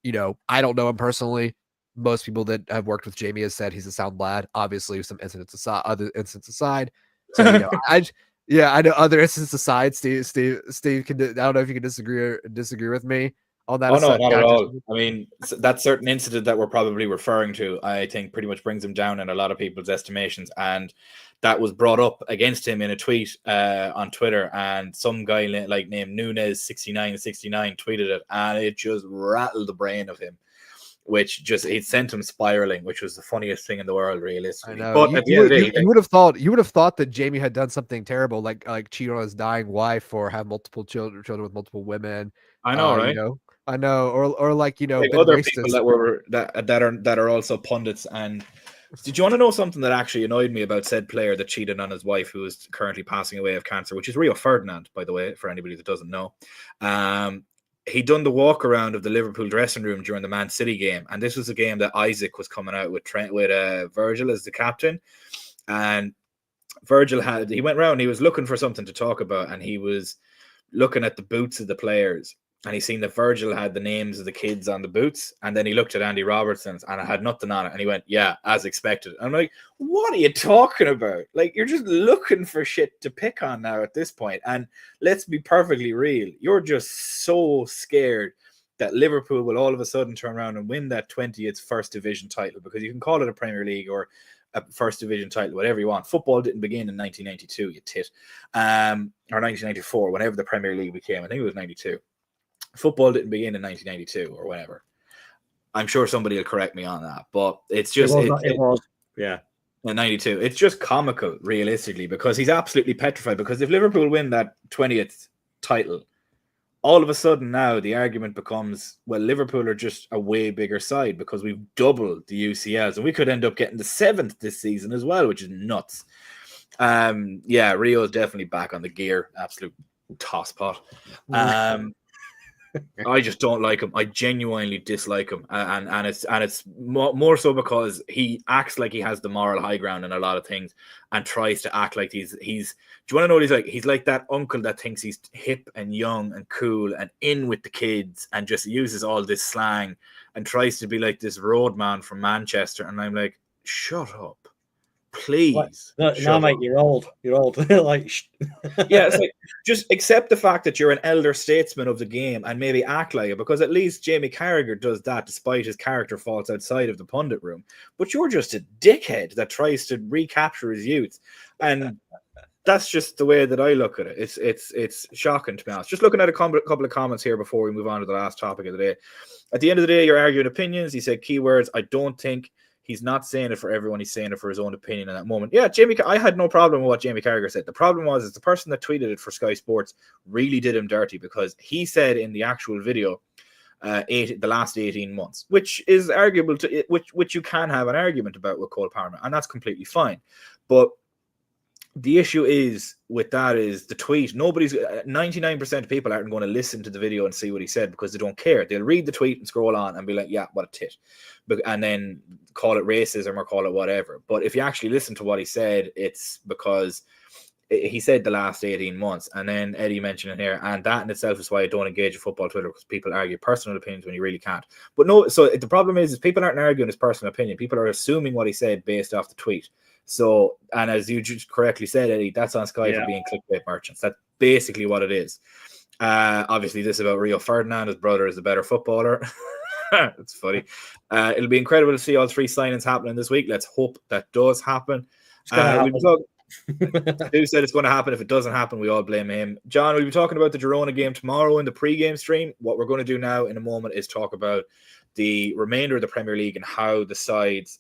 I don't know him personally. Most people that have worked with Jamie has said he's a sound lad, obviously some other incidents aside. So, Yeah, I know. Other instances aside, Steve can. I don't know if you can disagree with me on that. Oh no, not at all. I mean, that certain incident that we're probably referring to, I think, pretty much brings him down in a lot of people's estimations, and that was brought up against him in a tweet on Twitter, and some guy like named Nunez6969 tweeted it, and it just rattled the brain of him. Which just it sent him spiraling, which was the funniest thing in the world, realistically. I know. But at the end of the day, you would have thought that Jamie had done something terrible, like cheat on his dying wife or have multiple children with multiple women. I know, right? You know, I know, or like like other racist. People that are also pundits. And did you want to know something that actually annoyed me about said player that cheated on his wife, who is currently passing away of cancer, which is Rio Ferdinand, by the way, for anybody that doesn't know. He done the walk around of the Liverpool dressing room during the Man City game, and this was a game that Isaac was coming out with Virgil as the captain, and Virgil he went round, he was looking for something to talk about, and he was looking at the boots of the players, and he seen that Virgil had the names of the kids on the boots, and then he looked at Andy Robertson's and it had nothing on it, and he went, yeah, as expected. I'm like, what are you talking about? Like, you're just looking for shit to pick on now at this point. And let's be perfectly real, you're just so scared that Liverpool will all of a sudden turn around and win that 20th First Division title, because you can call it a Premier League or a First Division title, whatever you want. Football didn't begin in 1992, you tit, or 1994, whenever the Premier League became. I think it was 92. Football didn't begin in 1992 or whatever. I'm sure somebody will correct me on that, but it's just it was yeah. In 92. It's just comical, realistically, because he's absolutely petrified. Because if Liverpool win that 20th title, all of a sudden now the argument becomes, well, Liverpool are just a way bigger side because we've doubled the UCLs, and we could end up getting the 7th this season as well, which is nuts. Yeah, Rio's definitely back on the gear, absolute tosspot. I just don't like him. I genuinely dislike him, and it's more so because he acts like he has the moral high ground in a lot of things, and tries to act like he's. Do you want to know what he's like? He's like that uncle that thinks he's hip and young and cool and in with the kids, and just uses all this slang and tries to be like this roadman from Manchester. And I'm like, shut up. Please. No, mate, you're old. You're old. Like, yeah, it's like, just accept the fact that you're an elder statesman of the game and maybe act like it, because at least Jamie Carragher does that despite his character faults outside of the pundit room. But you're just a dickhead that tries to recapture his youth, and that's just the way that I look at it. It's shocking, to be honest. Just looking at a couple of comments here before we move on to the last topic of the day. At the end of the day, you're arguing opinions. He said keywords. I don't think. He's not saying it for everyone. He's saying it for his own opinion in that moment. Yeah, I had no problem with what Jamie Carragher said. The problem was the person that tweeted it for Sky Sports really did him dirty, because he said in the actual video, the last 18 months, which is arguable, which you can have an argument about with Cole Palmer, and that's completely fine. But the issue is with that is the tweet. 99% of people aren't going to listen to the video and see what he said because they don't care. They'll read the tweet and scroll on and be like, yeah, what a tit. And then call it racism or call it whatever. But if you actually listen to what he said, it's because he said the last 18 months. And then Eddie mentioned it here. And that in itself is why I don't engage with football Twitter, because people argue personal opinions when you really can't. But no, so the problem is people aren't arguing his personal opinion. People are assuming what he said based off the tweet. So, and as you just correctly said, Eddie, that's on Sky for being clickbait merchants. That's basically what it is. Obviously, this is about Rio Ferdinand. His brother is a better footballer. It's funny. It'll be incredible to see all 3 signings happening this week. Let's hope that does happen. Who said it's going to happen? If it doesn't happen, we all blame him. John, we'll be talking about the Girona game tomorrow in the pre-game stream. What we're going to do now in a moment is talk about the remainder of the Premier League and how the sides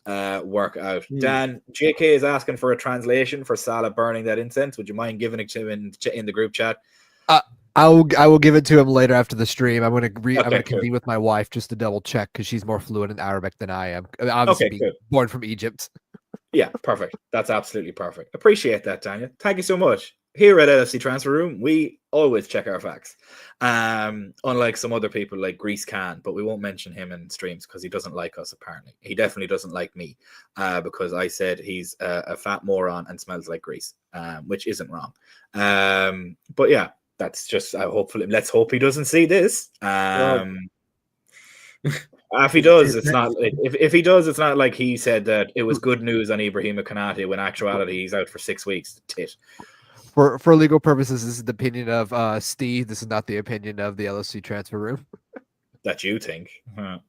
work out. Dan, JK is asking for a translation for Salah burning that incense. Would you mind giving it to him in the group chat? I will give it to him later after the stream. I'm going to convene with my wife just to double check, because she's more fluent in Arabic than I am. Obviously, being born from Egypt. Yeah, perfect. That's absolutely perfect. Appreciate that, Daniel. Thank you so much. Here at LFC Transfer Room, we always check our facts. Unlike some other people like Grease Can, but we won't mention him in streams because he doesn't like us, apparently. He definitely doesn't like me because I said he's a fat moron and smells like grease, which isn't wrong. But yeah, that's just hopefully. Let's hope he doesn't see this. If he does, it's not. If he does, it's not like he said that it was good news on Ibrahim Konate when actuality he's out for 6 weeks. Tit. For legal purposes, this is the opinion of Steve. This is not the opinion of the LSC transfer room. That you think. Huh.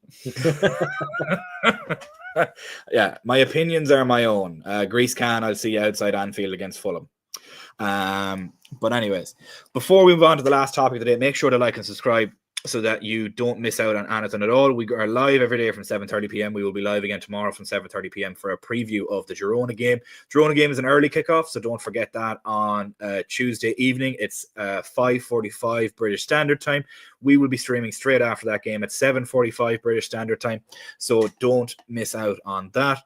Yeah, my opinions are my own. Greece can, I'll see you outside Anfield against Fulham. But anyways, before we move on to the last topic of the day, make sure to like and subscribe so that you don't miss out on anything at all. We are live every day from 7:30 p.m. We will be live again tomorrow from 7:30 p.m. for a preview of the Girona game. Girona game is an early kickoff, so don't forget that on Tuesday evening. It's 5:45 British Standard Time. We will be streaming straight after that game at 7:45 British Standard Time, so don't miss out on that.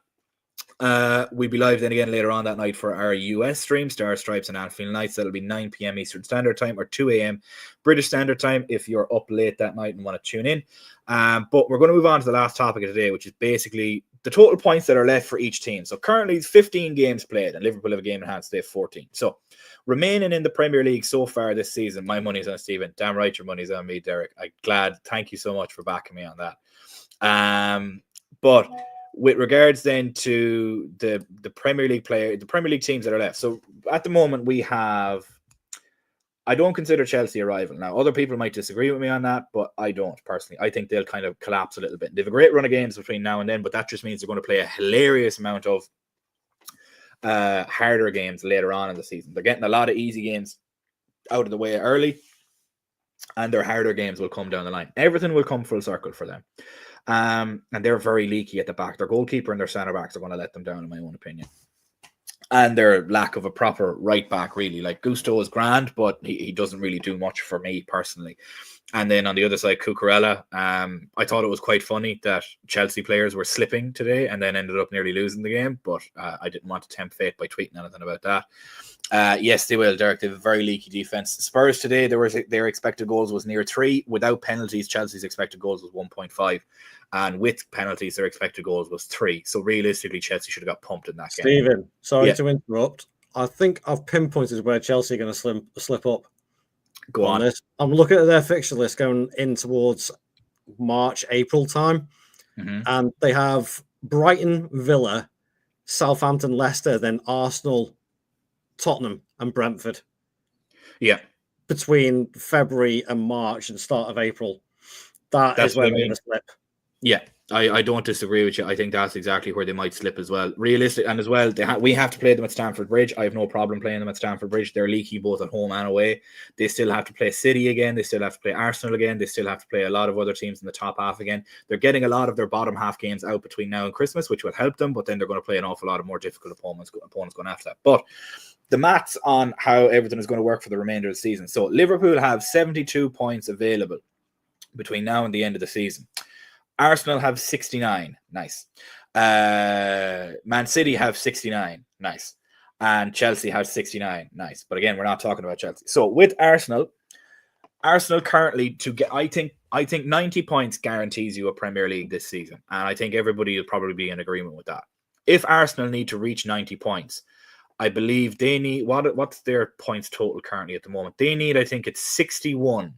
We'll be live then again later on that night for our US stream, Star Stripes and Anfield Nights. That'll be 9 p.m. Eastern Standard Time or 2 a.m. British Standard Time if you're up late that night and want to tune in. But we're going to move on to the last topic of today, which is basically the total points that are left for each team. So currently it's 15 games played and Liverpool have a game in hand, so they have 14. So remaining in the Premier League so far this season, my money's on Stephen. Damn right your money's on me, Derek. I'm glad. Thank you so much for backing me on that. But with regards then to the Premier League teams that are left. So at the moment we have, I don't consider Chelsea a rival. Now, other people might disagree with me on that, but I don't personally. I think they'll kind of collapse a little bit. They have a great run of games between now and then, but that just means they're going to play a hilarious amount of harder games later on in the season. They're getting a lot of easy games out of the way early, and their harder games will come down the line. Everything will come full circle for them. And they're very leaky at the back. Their goalkeeper and their centre backs are going to let them down, in my own opinion. And their lack of a proper right back, really. Like Gusto is grand, but he doesn't really do much for me personally. And then on the other side, Cucurella, I thought it was quite funny that Chelsea players were slipping today and then ended up nearly losing the game, but I didn't want to tempt fate by tweeting anything about that. Yes, they will, Derek. They have a very leaky defense. Spurs today, their expected goals was near 3. Without penalties, Chelsea's expected goals was 1.5. And with penalties, their expected goals was 3. So realistically, Chelsea should have got pumped in that game. Stephen, sorry to interrupt. I think I've pinpointed where Chelsea are going to slip up. Go on. This. I'm looking at their fixture list going in towards March, April time. Mm-hmm. And they have Brighton, Villa, Southampton, Leicester, then Arsenal, Tottenham, and Brentford. Yeah. Between February and March and start of April. That's is where they're going to slip. Yeah, I don't disagree with you. I think that's exactly where they might slip as well. Realistic, and as well, we have to play them at Stamford Bridge. I have no problem playing them at Stamford Bridge. They're leaky both at home and away. They still have to play City again. They still have to play Arsenal again. They still have to play a lot of other teams in the top half again. They're getting a lot of their bottom half games out between now and Christmas, which will help them, but then they're going to play an awful lot of more difficult opponents going after that. But the maths on how everything is going to work for the remainder of the season. So Liverpool have 72 points available between now and the end of the season. Arsenal have 69. Nice. Man City have 69. Nice. And Chelsea have 69. Nice. But again, we're not talking about Chelsea. So with Arsenal currently to get, I think 90 points guarantees you a Premier League this season. And I think everybody will probably be in agreement with that. If Arsenal need to reach 90 points, I believe they need, what's their points total currently at the moment? They need, I think it's 61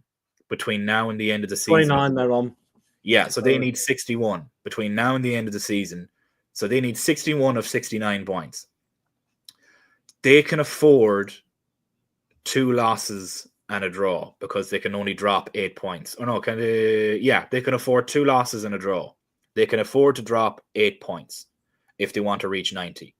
between now and the end of the season. 29 they're on. Yeah, so they need 61 between now and the end of the season. So they need 61 of 69 points. They can afford 2 losses and a draw because they can only drop 8 points. Oh no, they can afford 2 losses and a draw. They can afford to drop 8 points if they want to reach 90.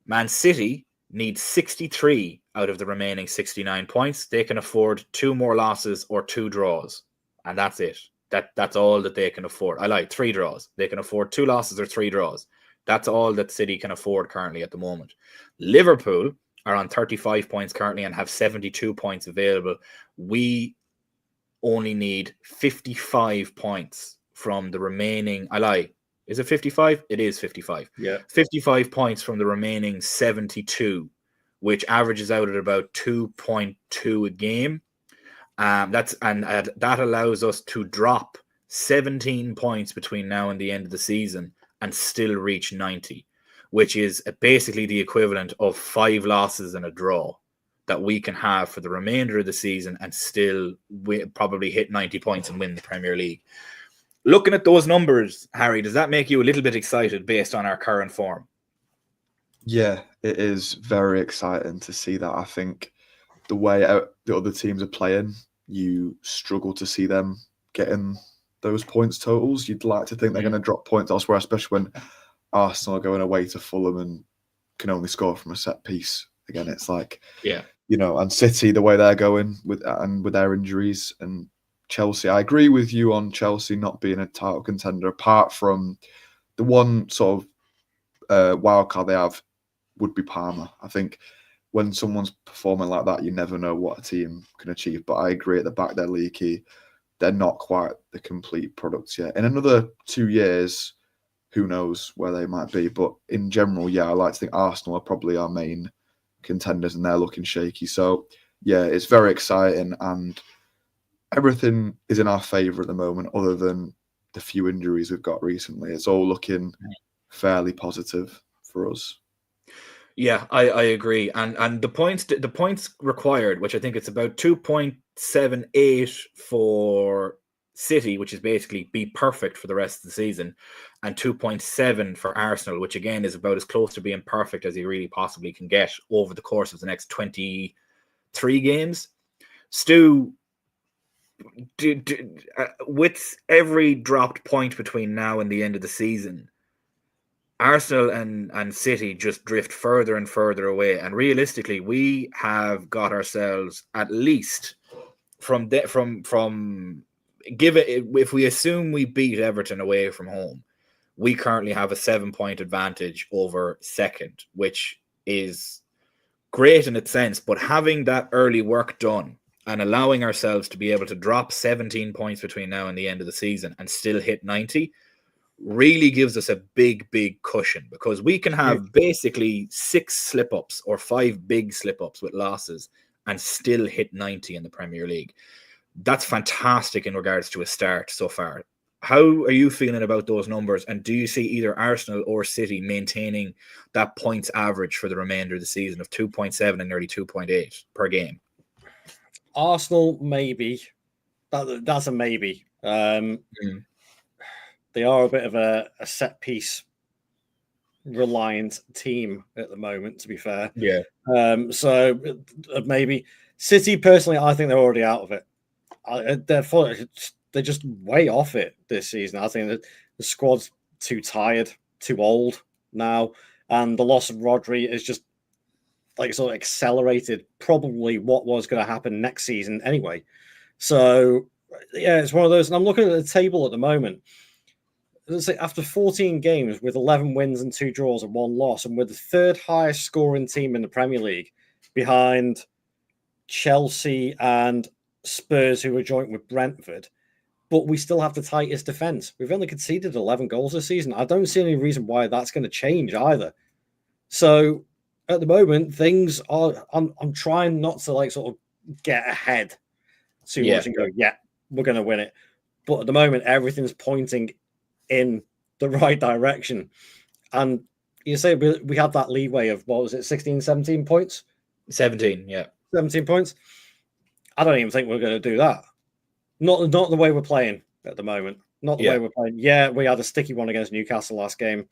Man City needs 63 out of the remaining 69 points. They can afford 2 more losses or 2 draws, and that's it. That's all that they can afford. I like 3 draws. They can afford 2 losses or 3 draws. That's all that City can afford currently at the moment. Liverpool are on 35 points currently and have 72 points available. We only need 55 points from the remaining. Is it 55? It is 55. Yeah. 55 points from the remaining 72, which averages out at about 2.2 a game. That allows us to drop 17 points between now and the end of the season and still reach 90, which is basically the equivalent of 5 losses and a draw that we can have for the remainder of the season and still probably hit 90 points and win the Premier League. Looking at those numbers, Harry, does that make you a little bit excited based on our current form? Yeah, it is very exciting to see that. I think the way the other teams are playing, you struggle to see them getting those points totals. You'd like to think they're going to drop points elsewhere, especially when Arsenal are going away to Fulham and can only score from a set piece. Again, it's like, and City, the way they're going with their injuries, and Chelsea. I agree with you on Chelsea not being a title contender, apart from the one sort of wild card they have would be Parma. I think when someone's performing like that, you never know what a team can achieve. But I agree, at the back, they're leaky. They're not quite the complete products yet. In another 2 years, who knows where they might be. But in general, I like to think Arsenal are probably our main contenders, and they're looking shaky. So, it's very exciting, and everything is in our favour at the moment, other than the few injuries we've got recently. It's all looking fairly positive for us. Yeah, I agree. And the points required, which I think it's about 2.78 for City, which is basically be perfect for the rest of the season, and 2.7 for Arsenal, which again is about as close to being perfect as you really possibly can get over the course of the next 23 games. Stu, with every dropped point between now and the end of the season, Arsenal and City just drift further and further away. And realistically, we have got ourselves, at least if we assume we beat Everton away from home, we currently have a 7-point advantage over second, which is great in its sense. But having that early work done and allowing ourselves to be able to drop 17 points between now and the end of the season and still hit 90 really gives us a big cushion, because we can have basically 6 slip-ups or 5 big slip-ups with losses and still hit 90 in the Premier League. That's fantastic in regards to a start so far. How are you feeling about those numbers? And do you see either Arsenal or City maintaining that points average for the remainder of the season of 2.7 and nearly 2.8 per game? Arsenal, maybe. That's a maybe. They are a bit of a set piece reliant team at the moment, to be fair. Yeah. So maybe City, personally, I think they're already out of it. They're just way off it this season. I think that the squad's too tired, too old now, and the loss of Rodri is just sort of accelerated probably what was going to happen next season anyway. So it's one of those. And I'm looking at the table at the moment. Let's say after 14 games with 11 wins and 2 draws and 1 loss, and with the third highest scoring team in the Premier League behind Chelsea and Spurs, who are joint with Brentford, but we still have the tightest defense. We've only conceded 11 goals this season. I don't see any reason why that's going to change either. So at the moment, things are. I'm trying not to sort of get ahead too much and go, we're going to win it. But at the moment, everything's pointing in the right direction. And you say we had that leeway of, 16, 17 points? 17, yeah. 17 points. I don't even think we're going to do that. Not the way we're playing at the moment. Not the way we're playing. Yeah, we had a sticky one against Newcastle last game.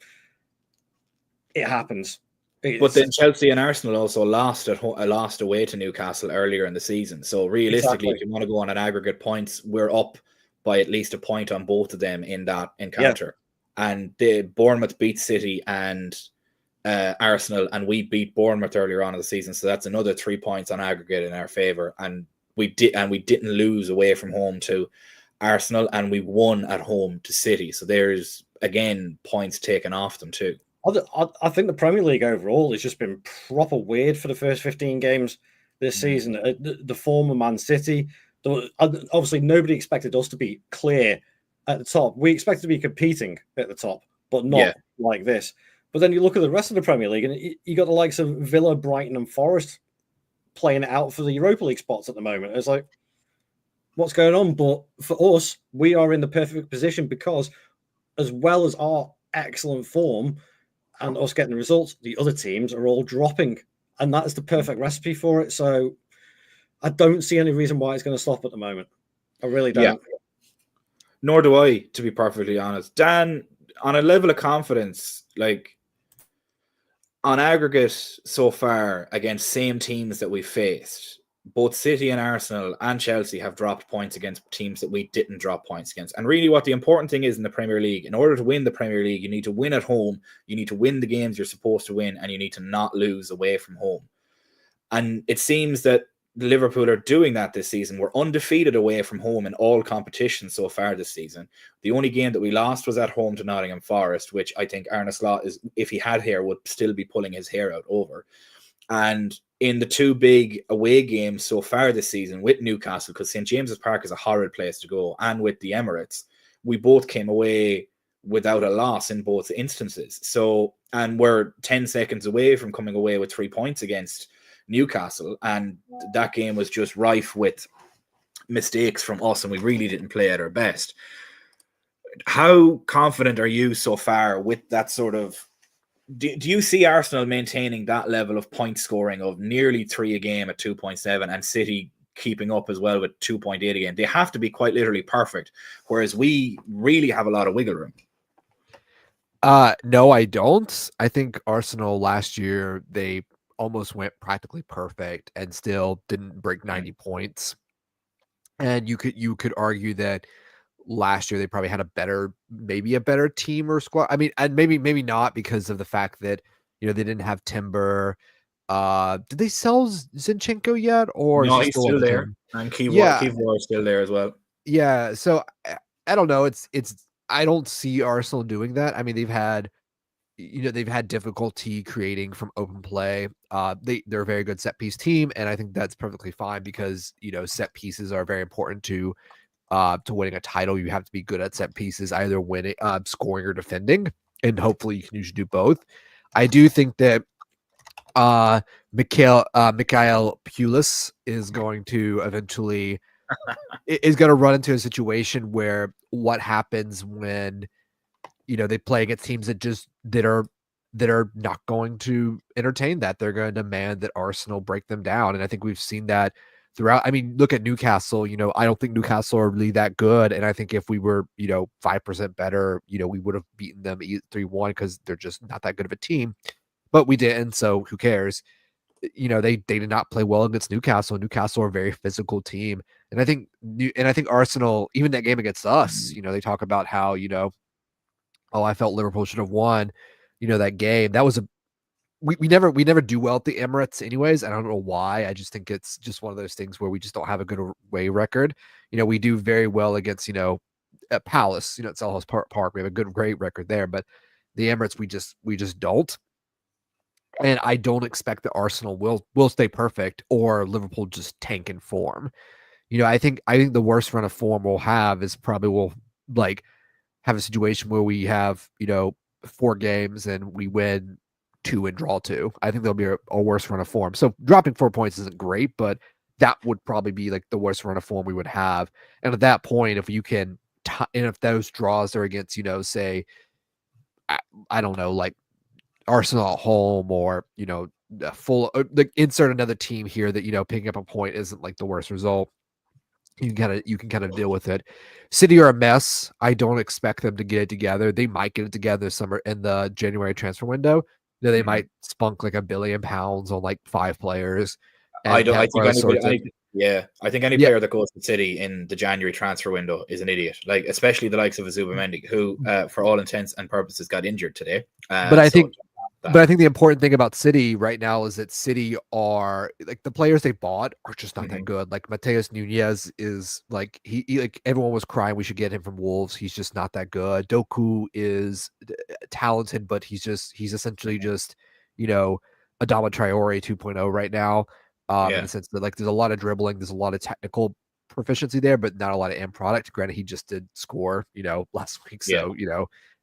It happens. But then Chelsea and Arsenal also lost away to Newcastle earlier in the season. So realistically, if you want to go on an aggregate points, we're up by at least a point on both of them in that encounter. Yeah. And the Bournemouth beat City and Arsenal, and we beat Bournemouth earlier on in the season. So that's another 3 points on aggregate in our favour. And we didn't lose away from home to Arsenal, and we won at home to City. So there's again points taken off them too. I think the Premier League overall has just been proper weird for the first 15 games this season. The former Man City, obviously nobody expected us to be clear at the top. We expected to be competing at the top, but not like this. But then you look at the rest of the Premier League, and you got the likes of Villa, Brighton, and Forest playing it out for the Europa League spots at the moment. It's like, what's going on? But for us, we are in the perfect position because, as well as our excellent form and us getting the results, the other teams are all dropping, and that is the perfect recipe for it. So I don't see any reason why it's going to stop at the moment. I really don't. Nor do I, to be perfectly honest. Dan, on a level of confidence, like on aggregate so far against same teams that we faced, both City and Arsenal and Chelsea have dropped points against teams that we didn't drop points against. And really what the important thing is in the Premier League, in order to win the Premier League, you need to win at home, you need to win the games you're supposed to win, and you need to not lose away from home. And it seems that Liverpool are doing that this season. We're undefeated away from home in all competitions so far this season. The only game that we lost was at home to Nottingham Forest, which I think Arne Slot, is, if he had hair, would still be pulling his hair out over. And in the two big away games so far this season with Newcastle, because St. James's Park is a horrid place to go, and with the Emirates, we both came away without a loss in both instances. So, and we're 10 seconds away from coming away with 3 points against Newcastle, and that game was just rife with mistakes from us, and we really didn't play at our best. How confident are you so far with that sort of... Do you see Arsenal maintaining that level of point scoring of nearly 3 a game at 2.7, and City keeping up as well with 2.8 a game? They have to be quite literally perfect, whereas we really have a lot of wiggle room. No, I don't. I think Arsenal last year, they almost went practically perfect and still didn't break 90 points. And you could argue that last year they probably had maybe a better team or squad. I mean, and maybe not, because of the fact that, they didn't have Timber. Did they sell Zinchenko yet? Or no, is he he's still there, and Kivor is still there as well. Yeah, so I don't know. It's I don't see Arsenal doing that. I mean, they've had difficulty creating from open play. They're a very good set piece team, and I think that's perfectly fine, because set pieces are very important to winning a title. You have to be good at set pieces, either winning, scoring, or defending, and hopefully you can usually do both. I do think that Mikhail Pulis is going to eventually run into a situation where what happens when they play against teams that are not going to entertain that. They're going to demand that Arsenal break them down. And I think we've seen that throughout. I mean, look at Newcastle. I don't think Newcastle are really that good. And I think if we were, 5% better, we would have beaten them 3-1, because they're just not that good of a team. But we didn't, so who cares? They did not play well against Newcastle. Newcastle are a very physical team. And I think Arsenal, even that game against us, they talk about how, I felt Liverpool should have won, that game. That was we never do well at the Emirates anyways. I don't know why. I just think it's just one of those things where we just don't have a good away record. We do very well against, at Palace, at Selhurst Park. We have a great record there, but the Emirates, we just don't. And I don't expect that Arsenal will stay perfect, or Liverpool just tank in form. I think the worst run of form we'll have is probably we'll have a situation where we have 4 games and we win 2 and draw 2. I think there'll be a worse run of form. So dropping 4 points isn't great, but that would probably be the worst run of form we would have. And at that point, if you can, and if those draws are against say, I don't know, Arsenal at home, or full insert another team here that picking up a point isn't the worst result. You can kind of deal with it. City are a mess. I don't expect them to get it together. They might get it together summer in the January transfer window. They might spunk £1 billion on 5 players. I think any player that goes to City in the January transfer window is an idiot. Especially the likes of Zubimendi, who, for all intents and purposes, got injured today. But I think the important thing about City right now is that City are the players they bought are just not that good. Mateus Nunes is he everyone was crying we should get him from Wolves. He's just not that good. Doku is talented, but he's essentially just Adama Traore 2.0 right now. In the sense that there's a lot of dribbling, there's a lot of technical proficiency there, but not a lot of end product. Granted, he just did score last week, so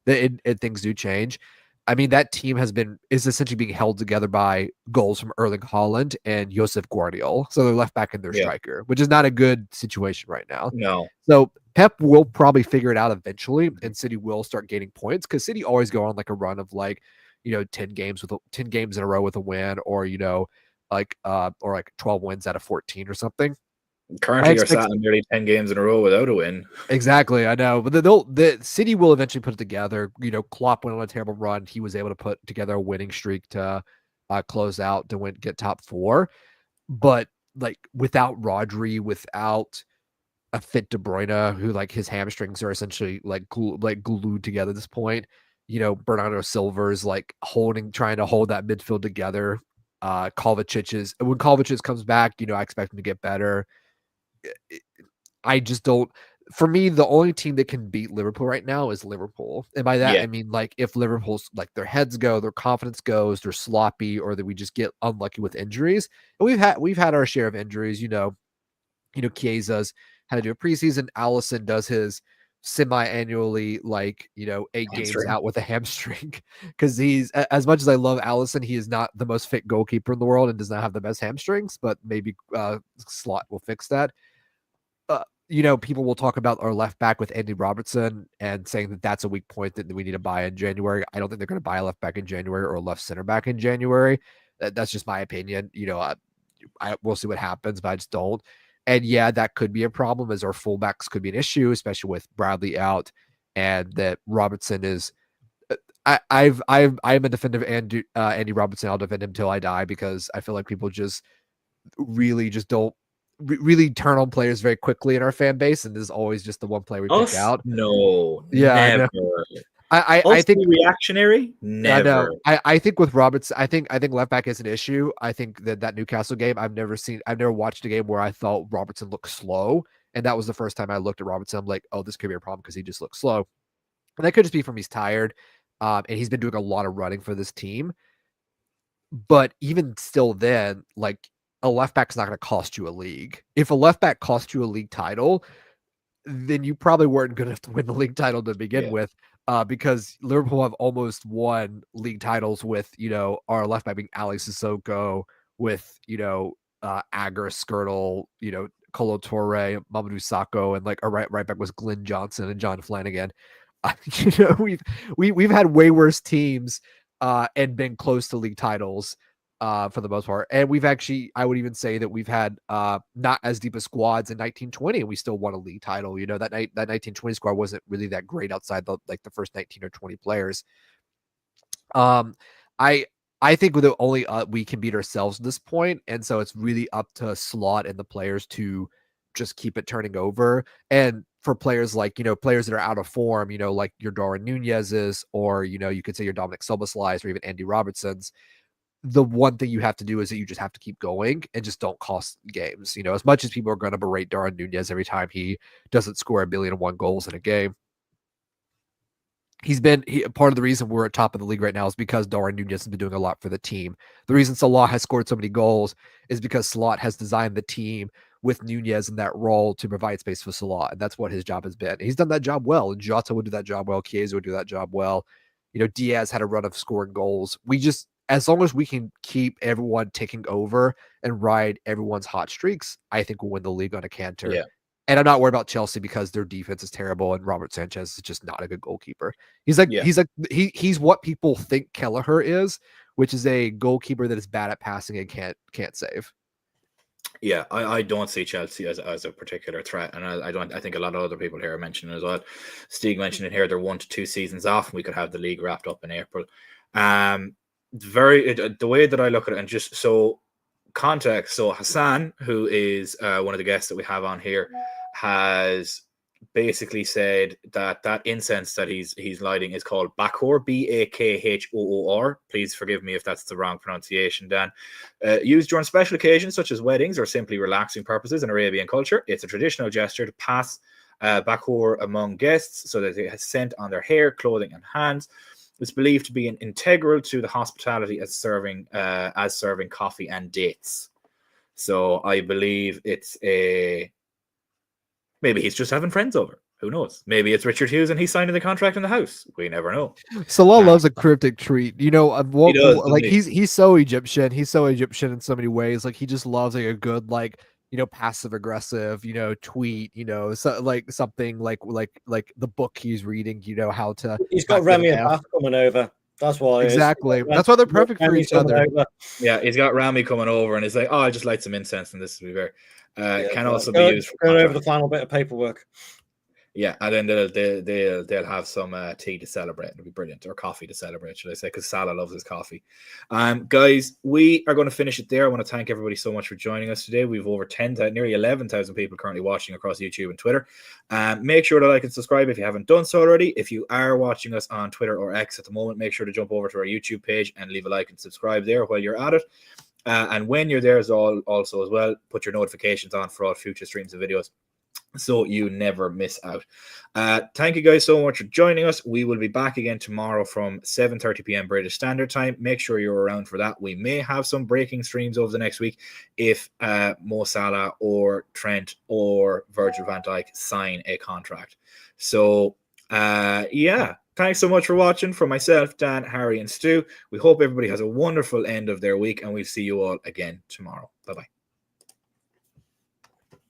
things do change. I mean, that team is essentially being held together by goals from Erling Haaland and Josep Guardiola. So they're left back in their striker, which is not a good situation right now. No. So Pep will probably figure it out eventually, and City will start gaining points, because City always go on a run of 10 games in a row with a win, or 12 wins out of 14 or something. Currently, you're sat in nearly 10 games in a row without a win. Exactly, I know, but the City will eventually put it together. You know, Klopp went on a terrible run. He was able to put together a winning streak to close out to get top 4. But like without Rodri, without a fit De Bruyne, who like his hamstrings are essentially like glued together at this point. You know, Bernardo Silva's like trying to hold that midfield together. When Kovacic comes back, you know, I expect him to get better. I just don't. For me, the only team that can beat Liverpool right now is Liverpool, and by that I mean like if Liverpool's like their heads go, their confidence goes, they're sloppy, or that we just get unlucky with injuries. And we've had our share of injuries. You know, Chiesa's had to do a preseason. Allison does his semi-annually, like, you know, 8 games out with a hamstring, because he's, as much as I love Allison, he is not the most fit goalkeeper in the world and does not have the best hamstrings, but maybe Slot will fix that. You know, people will talk about our left back with Andy Robertson and saying that that's a weak point that we need to buy in January. I don't think they're going to buy a left back in January or a left center back in January. That's just my opinion. You know, we'll see what happens, but I just don't. And yeah, that could be a problem, as our fullbacks could be an issue, especially with Bradley out, and that Robertson is. I'm a defender of Andy Robertson. I'll defend him till I die, because I feel like people just really just don't really turn on players very quickly in our fan base, and this is always just the one player we pick out. No, yeah, never. I think reactionary. Never. I think with Roberts, I think left back is an issue. I think that Newcastle game, I've never watched a game where I thought Robertson looked slow, and that was the first time I looked at Robertson. I'm like, oh, this could be a problem because he just looks slow, and that could just be from he's tired, and he's been doing a lot of running for this team. But even still, then like a left back's not going to cost you a league. If a left back cost you a league title, then you probably weren't good enough to win the league title to begin with. Because Liverpool have almost won league titles with, you know, our left back being Alex Sissoko, with, you know, Agar, Skirtle, you know, Kolo Touré, Mamadou Sakho, and like our right back was Glenn Johnson and John Flanagan. You know, we've had way worse teams and been close to league titles for the most part. And we've actually, I would even say that we've had not as deep as squads in 1920, and we still won a league title. You know, that 1920 squad wasn't really that great outside the first 19 or 20 players. I think that only we can beat ourselves at this point, and so it's really up to Slot and the players to just keep it turning over. And for players like, you know, players that are out of form, you know, like your Darwin Nunez's, or, you know, you could say your Dominic Soboslai's, or even Andy Robertson's, the one thing you have to do is that you just have to keep going and just don't cost games. You know, as much as people are going to berate Darwin Nunez every time he doesn't score 1,000,001 goals in a game, part of the reason we're at top of the league right now is because Darwin Nunez has been doing a lot for the team. The reason Salah has scored so many goals is because Slot has designed the team with Nunez in that role to provide space for Salah, and that's what his job has been. He's done that job well, and Jota would do that job well. Chiesa would do that job well. You know, Diaz had a run of scoring goals. As long as we can keep everyone taking over and ride everyone's hot streaks, I think we'll win the league on a canter. Yeah. And I'm not worried about Chelsea because their defense is terrible, and Robert Sanchez is just not a good goalkeeper. He's what people think Kelleher is, which is a goalkeeper that is bad at passing and can't save. Yeah, I don't see Chelsea as a particular threat, and I think a lot of other people here are mentioning as well. Stig mentioned it here, they're 1 to 2 seasons off, and we could have the league wrapped up in April. The way that I look at it, and just so context, so Hassan, who is one of the guests that we have on here, has basically said that incense that he's lighting is called Bakhor, Bakhoor. Please forgive me if that's the wrong pronunciation, Dan. Used during special occasions such as weddings or simply relaxing purposes in Arabian culture. It's a traditional gesture to pass Bakhor among guests so that it has scent on their hair, clothing, and hands. It's believed to be integral to the hospitality as serving coffee and dates. So I believe it's maybe he's just having friends over. Who knows? Maybe it's Richard Hughes and he's signing the contract in the house. We never know. Salah loves a cryptic treat. You know, he does, like he's so Egyptian. He's so Egyptian in so many ways. Like he just loves like a good, like, you know, passive aggressive, you know, tweet, you know, so like something like the book he's reading, you know, how to. He's got Remy and Bath coming over. That's why. Exactly. That's why they're perfect for each other. Yeah, he's got Rami coming over, and he's like, "Oh, I just light some incense, and this will be very." Can also be used for going over the final bit of paperwork. Yeah, and then they'll have some tea to celebrate. It'll be brilliant, or coffee to celebrate, should I say? Because Salah loves his coffee. Guys, we are going to finish it there. I want to thank everybody so much for joining us today. We've over 10,000, nearly 11,000 people currently watching across YouTube and Twitter. Make sure to like and subscribe if you haven't done so already. If you are watching us on Twitter or X at the moment, make sure to jump over to our YouTube page and leave a like and subscribe there while you're at it. And when you're there, also as well, put your notifications on for all future streams and videos, so you never miss out. Thank you guys so much for joining us. We will be back again tomorrow from 7:30 p.m. British Standard Time. Make sure you're around for that. We may have some breaking streams over the next week if Mo Salah or Trent or Virgil van Dijk sign a contract. So yeah, thanks so much for watching. For myself, Dan, Harry, and Stu, we hope everybody has a wonderful end of their week, and we'll see you all again tomorrow. Bye-bye.